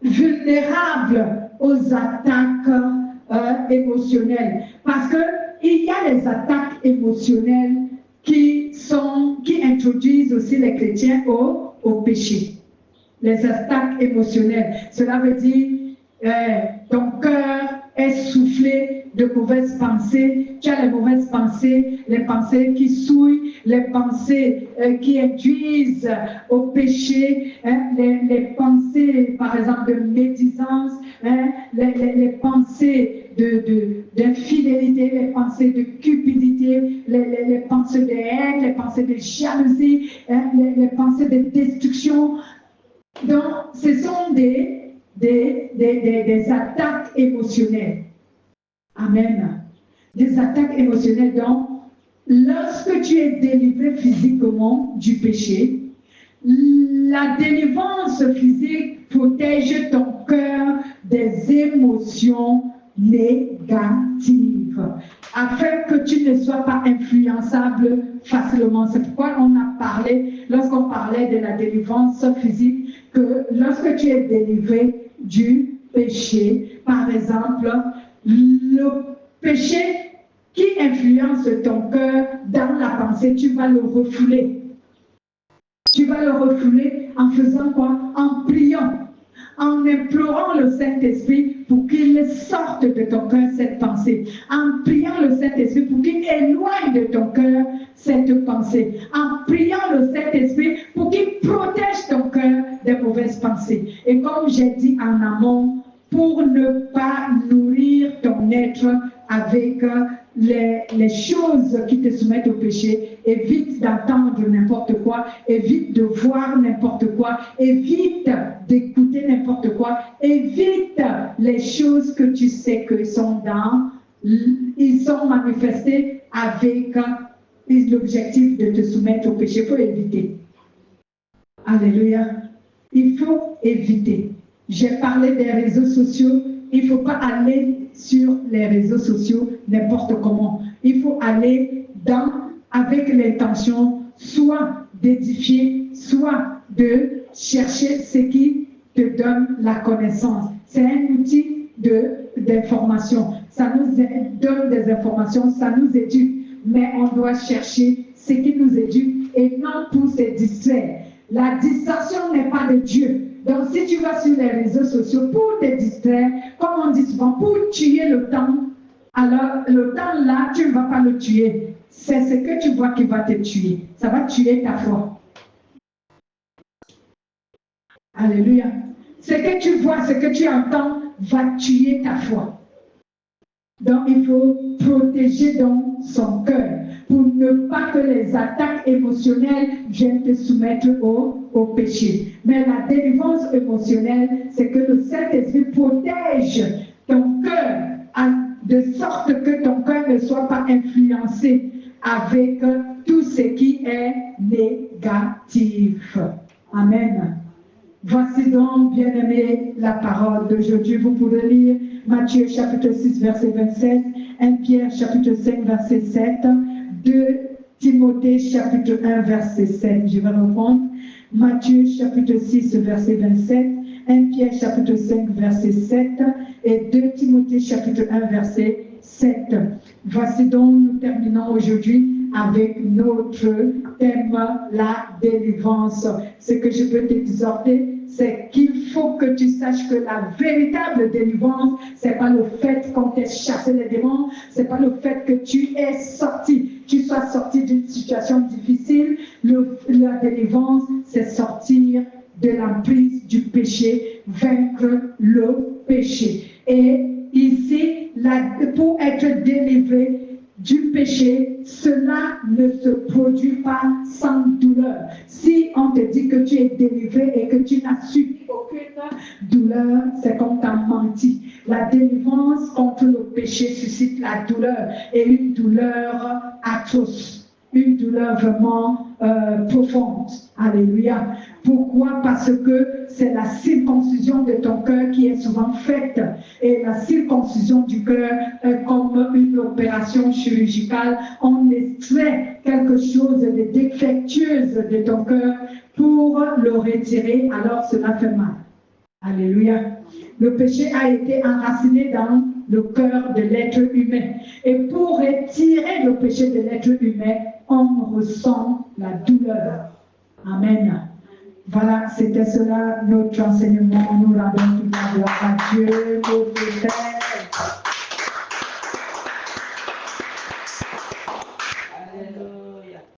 vulnérable aux attaques émotionnelles. Parce qu'il y a les attaques émotionnelles qui introduisent aussi les chrétiens au péché. Les attaques émotionnelles. Cela veut dire ton cœur est soufflé de mauvaises pensées. Tu as les mauvaises pensées, les pensées qui souillent, les pensées qui induisent au péché, les pensées, par exemple, de médisance, les pensées d'infidélité, les pensées de cupidité, les pensées de haine, les pensées de jalousie, les pensées de destruction. Donc, ce sont des attaques émotionnelles. Amen. Des attaques émotionnelles. Donc, lorsque tu es délivré physiquement du péché, la délivrance physique protège ton cœur des émotions négatives, afin que tu ne sois pas influençable facilement. C'est pourquoi on a parlé, lorsqu'on parlait de la délivrance physique, que lorsque tu es délivré du péché, par exemple, le péché qui influence ton cœur dans la pensée, tu vas le refouler. Tu vas le refouler en faisant quoi? En priant, en implorant le Saint-Esprit pour qu'il sorte de ton cœur cette pensée, en priant le Saint-Esprit pour qu'il éloigne de ton cœur cette pensée, en priant le Saint-Esprit pour qu'il protège ton cœur des mauvaises pensées. Et comme j'ai dit en amont, pour ne pas nourrir ton être avec les choses qui te soumettent au péché, évite d'entendre n'importe quoi, évite de voir n'importe quoi, évite d'écouter n'importe quoi, évite les choses que tu sais qu'ils sont manifestés avec l'objectif de te soumettre au péché. Il faut éviter. Alléluia. Il faut éviter. J'ai parlé des réseaux sociaux. Il ne faut pas aller sur les réseaux sociaux n'importe comment. Il faut aller avec l'intention soit d'édifier, soit de chercher ce qui te donne la connaissance. C'est un outil d'information. Ça nous donne des informations, ça nous éduque. Mais on doit chercher ce qui nous éduque et non pour se distraire. La distraction n'est pas de Dieu. Donc, si tu vas sur les réseaux sociaux pour te distraire, comme on dit souvent, pour tuer le temps, alors le temps là, tu ne vas pas le tuer. C'est ce que tu vois qui va te tuer. Ça va tuer ta foi. Alléluia. Ce que tu vois, ce que tu entends va tuer ta foi. Donc, il faut protéger donc son cœur pour ne pas que les attaques émotionnelles viennent te soumettre au péché. Mais la délivrance émotionnelle, c'est que le Saint-Esprit protège ton cœur de sorte que ton cœur ne soit pas influencé avec tout ce qui est négatif. Amen. Voici donc, bien-aimés, la parole d'aujourd'hui. Vous pouvez lire Matthieu chapitre 6, verset 27, 1 Pierre chapitre 5, verset 7, 2 Timothée chapitre 1, verset 7. Je vais reprendre. Matthieu chapitre 6, verset 27, 1 Pierre chapitre 5, verset 7 et 2 Timothée chapitre 1, verset 7. Voici donc, nous terminons aujourd'hui avec notre thème, la délivrance. Ce que je peux t'exhorter, c'est qu'il faut que tu saches que la véritable délivrance, c'est pas le fait qu'on t'ait chassé les démons, c'est pas le fait que tu sois sorti d'une situation difficile. La délivrance, c'est sortir de l'emprise du péché, vaincre le péché. Et ici, pour être délivré du péché, cela ne se produit pas sans douleur. Si on te dit que tu es délivré et que tu n'as subi aucune douleur, c'est qu'on t'a menti. La délivrance contre le péché suscite la douleur, et une douleur atroce, une douleur vraiment profonde. Alléluia. Pourquoi? Parce que c'est la circoncision de ton cœur qui est souvent faite. Et la circoncision du cœur est comme une opération chirurgicale. On extrait quelque chose de défectueuse de ton cœur pour le retirer, alors cela fait mal. Alléluia. Le péché a été enraciné dans le cœur de l'être humain. Et pour retirer le péché de l'être humain, on ressent la douleur. Amen. Voilà, c'était cela notre enseignement. Nous rendons toute la gloire à Dieu, notre Père.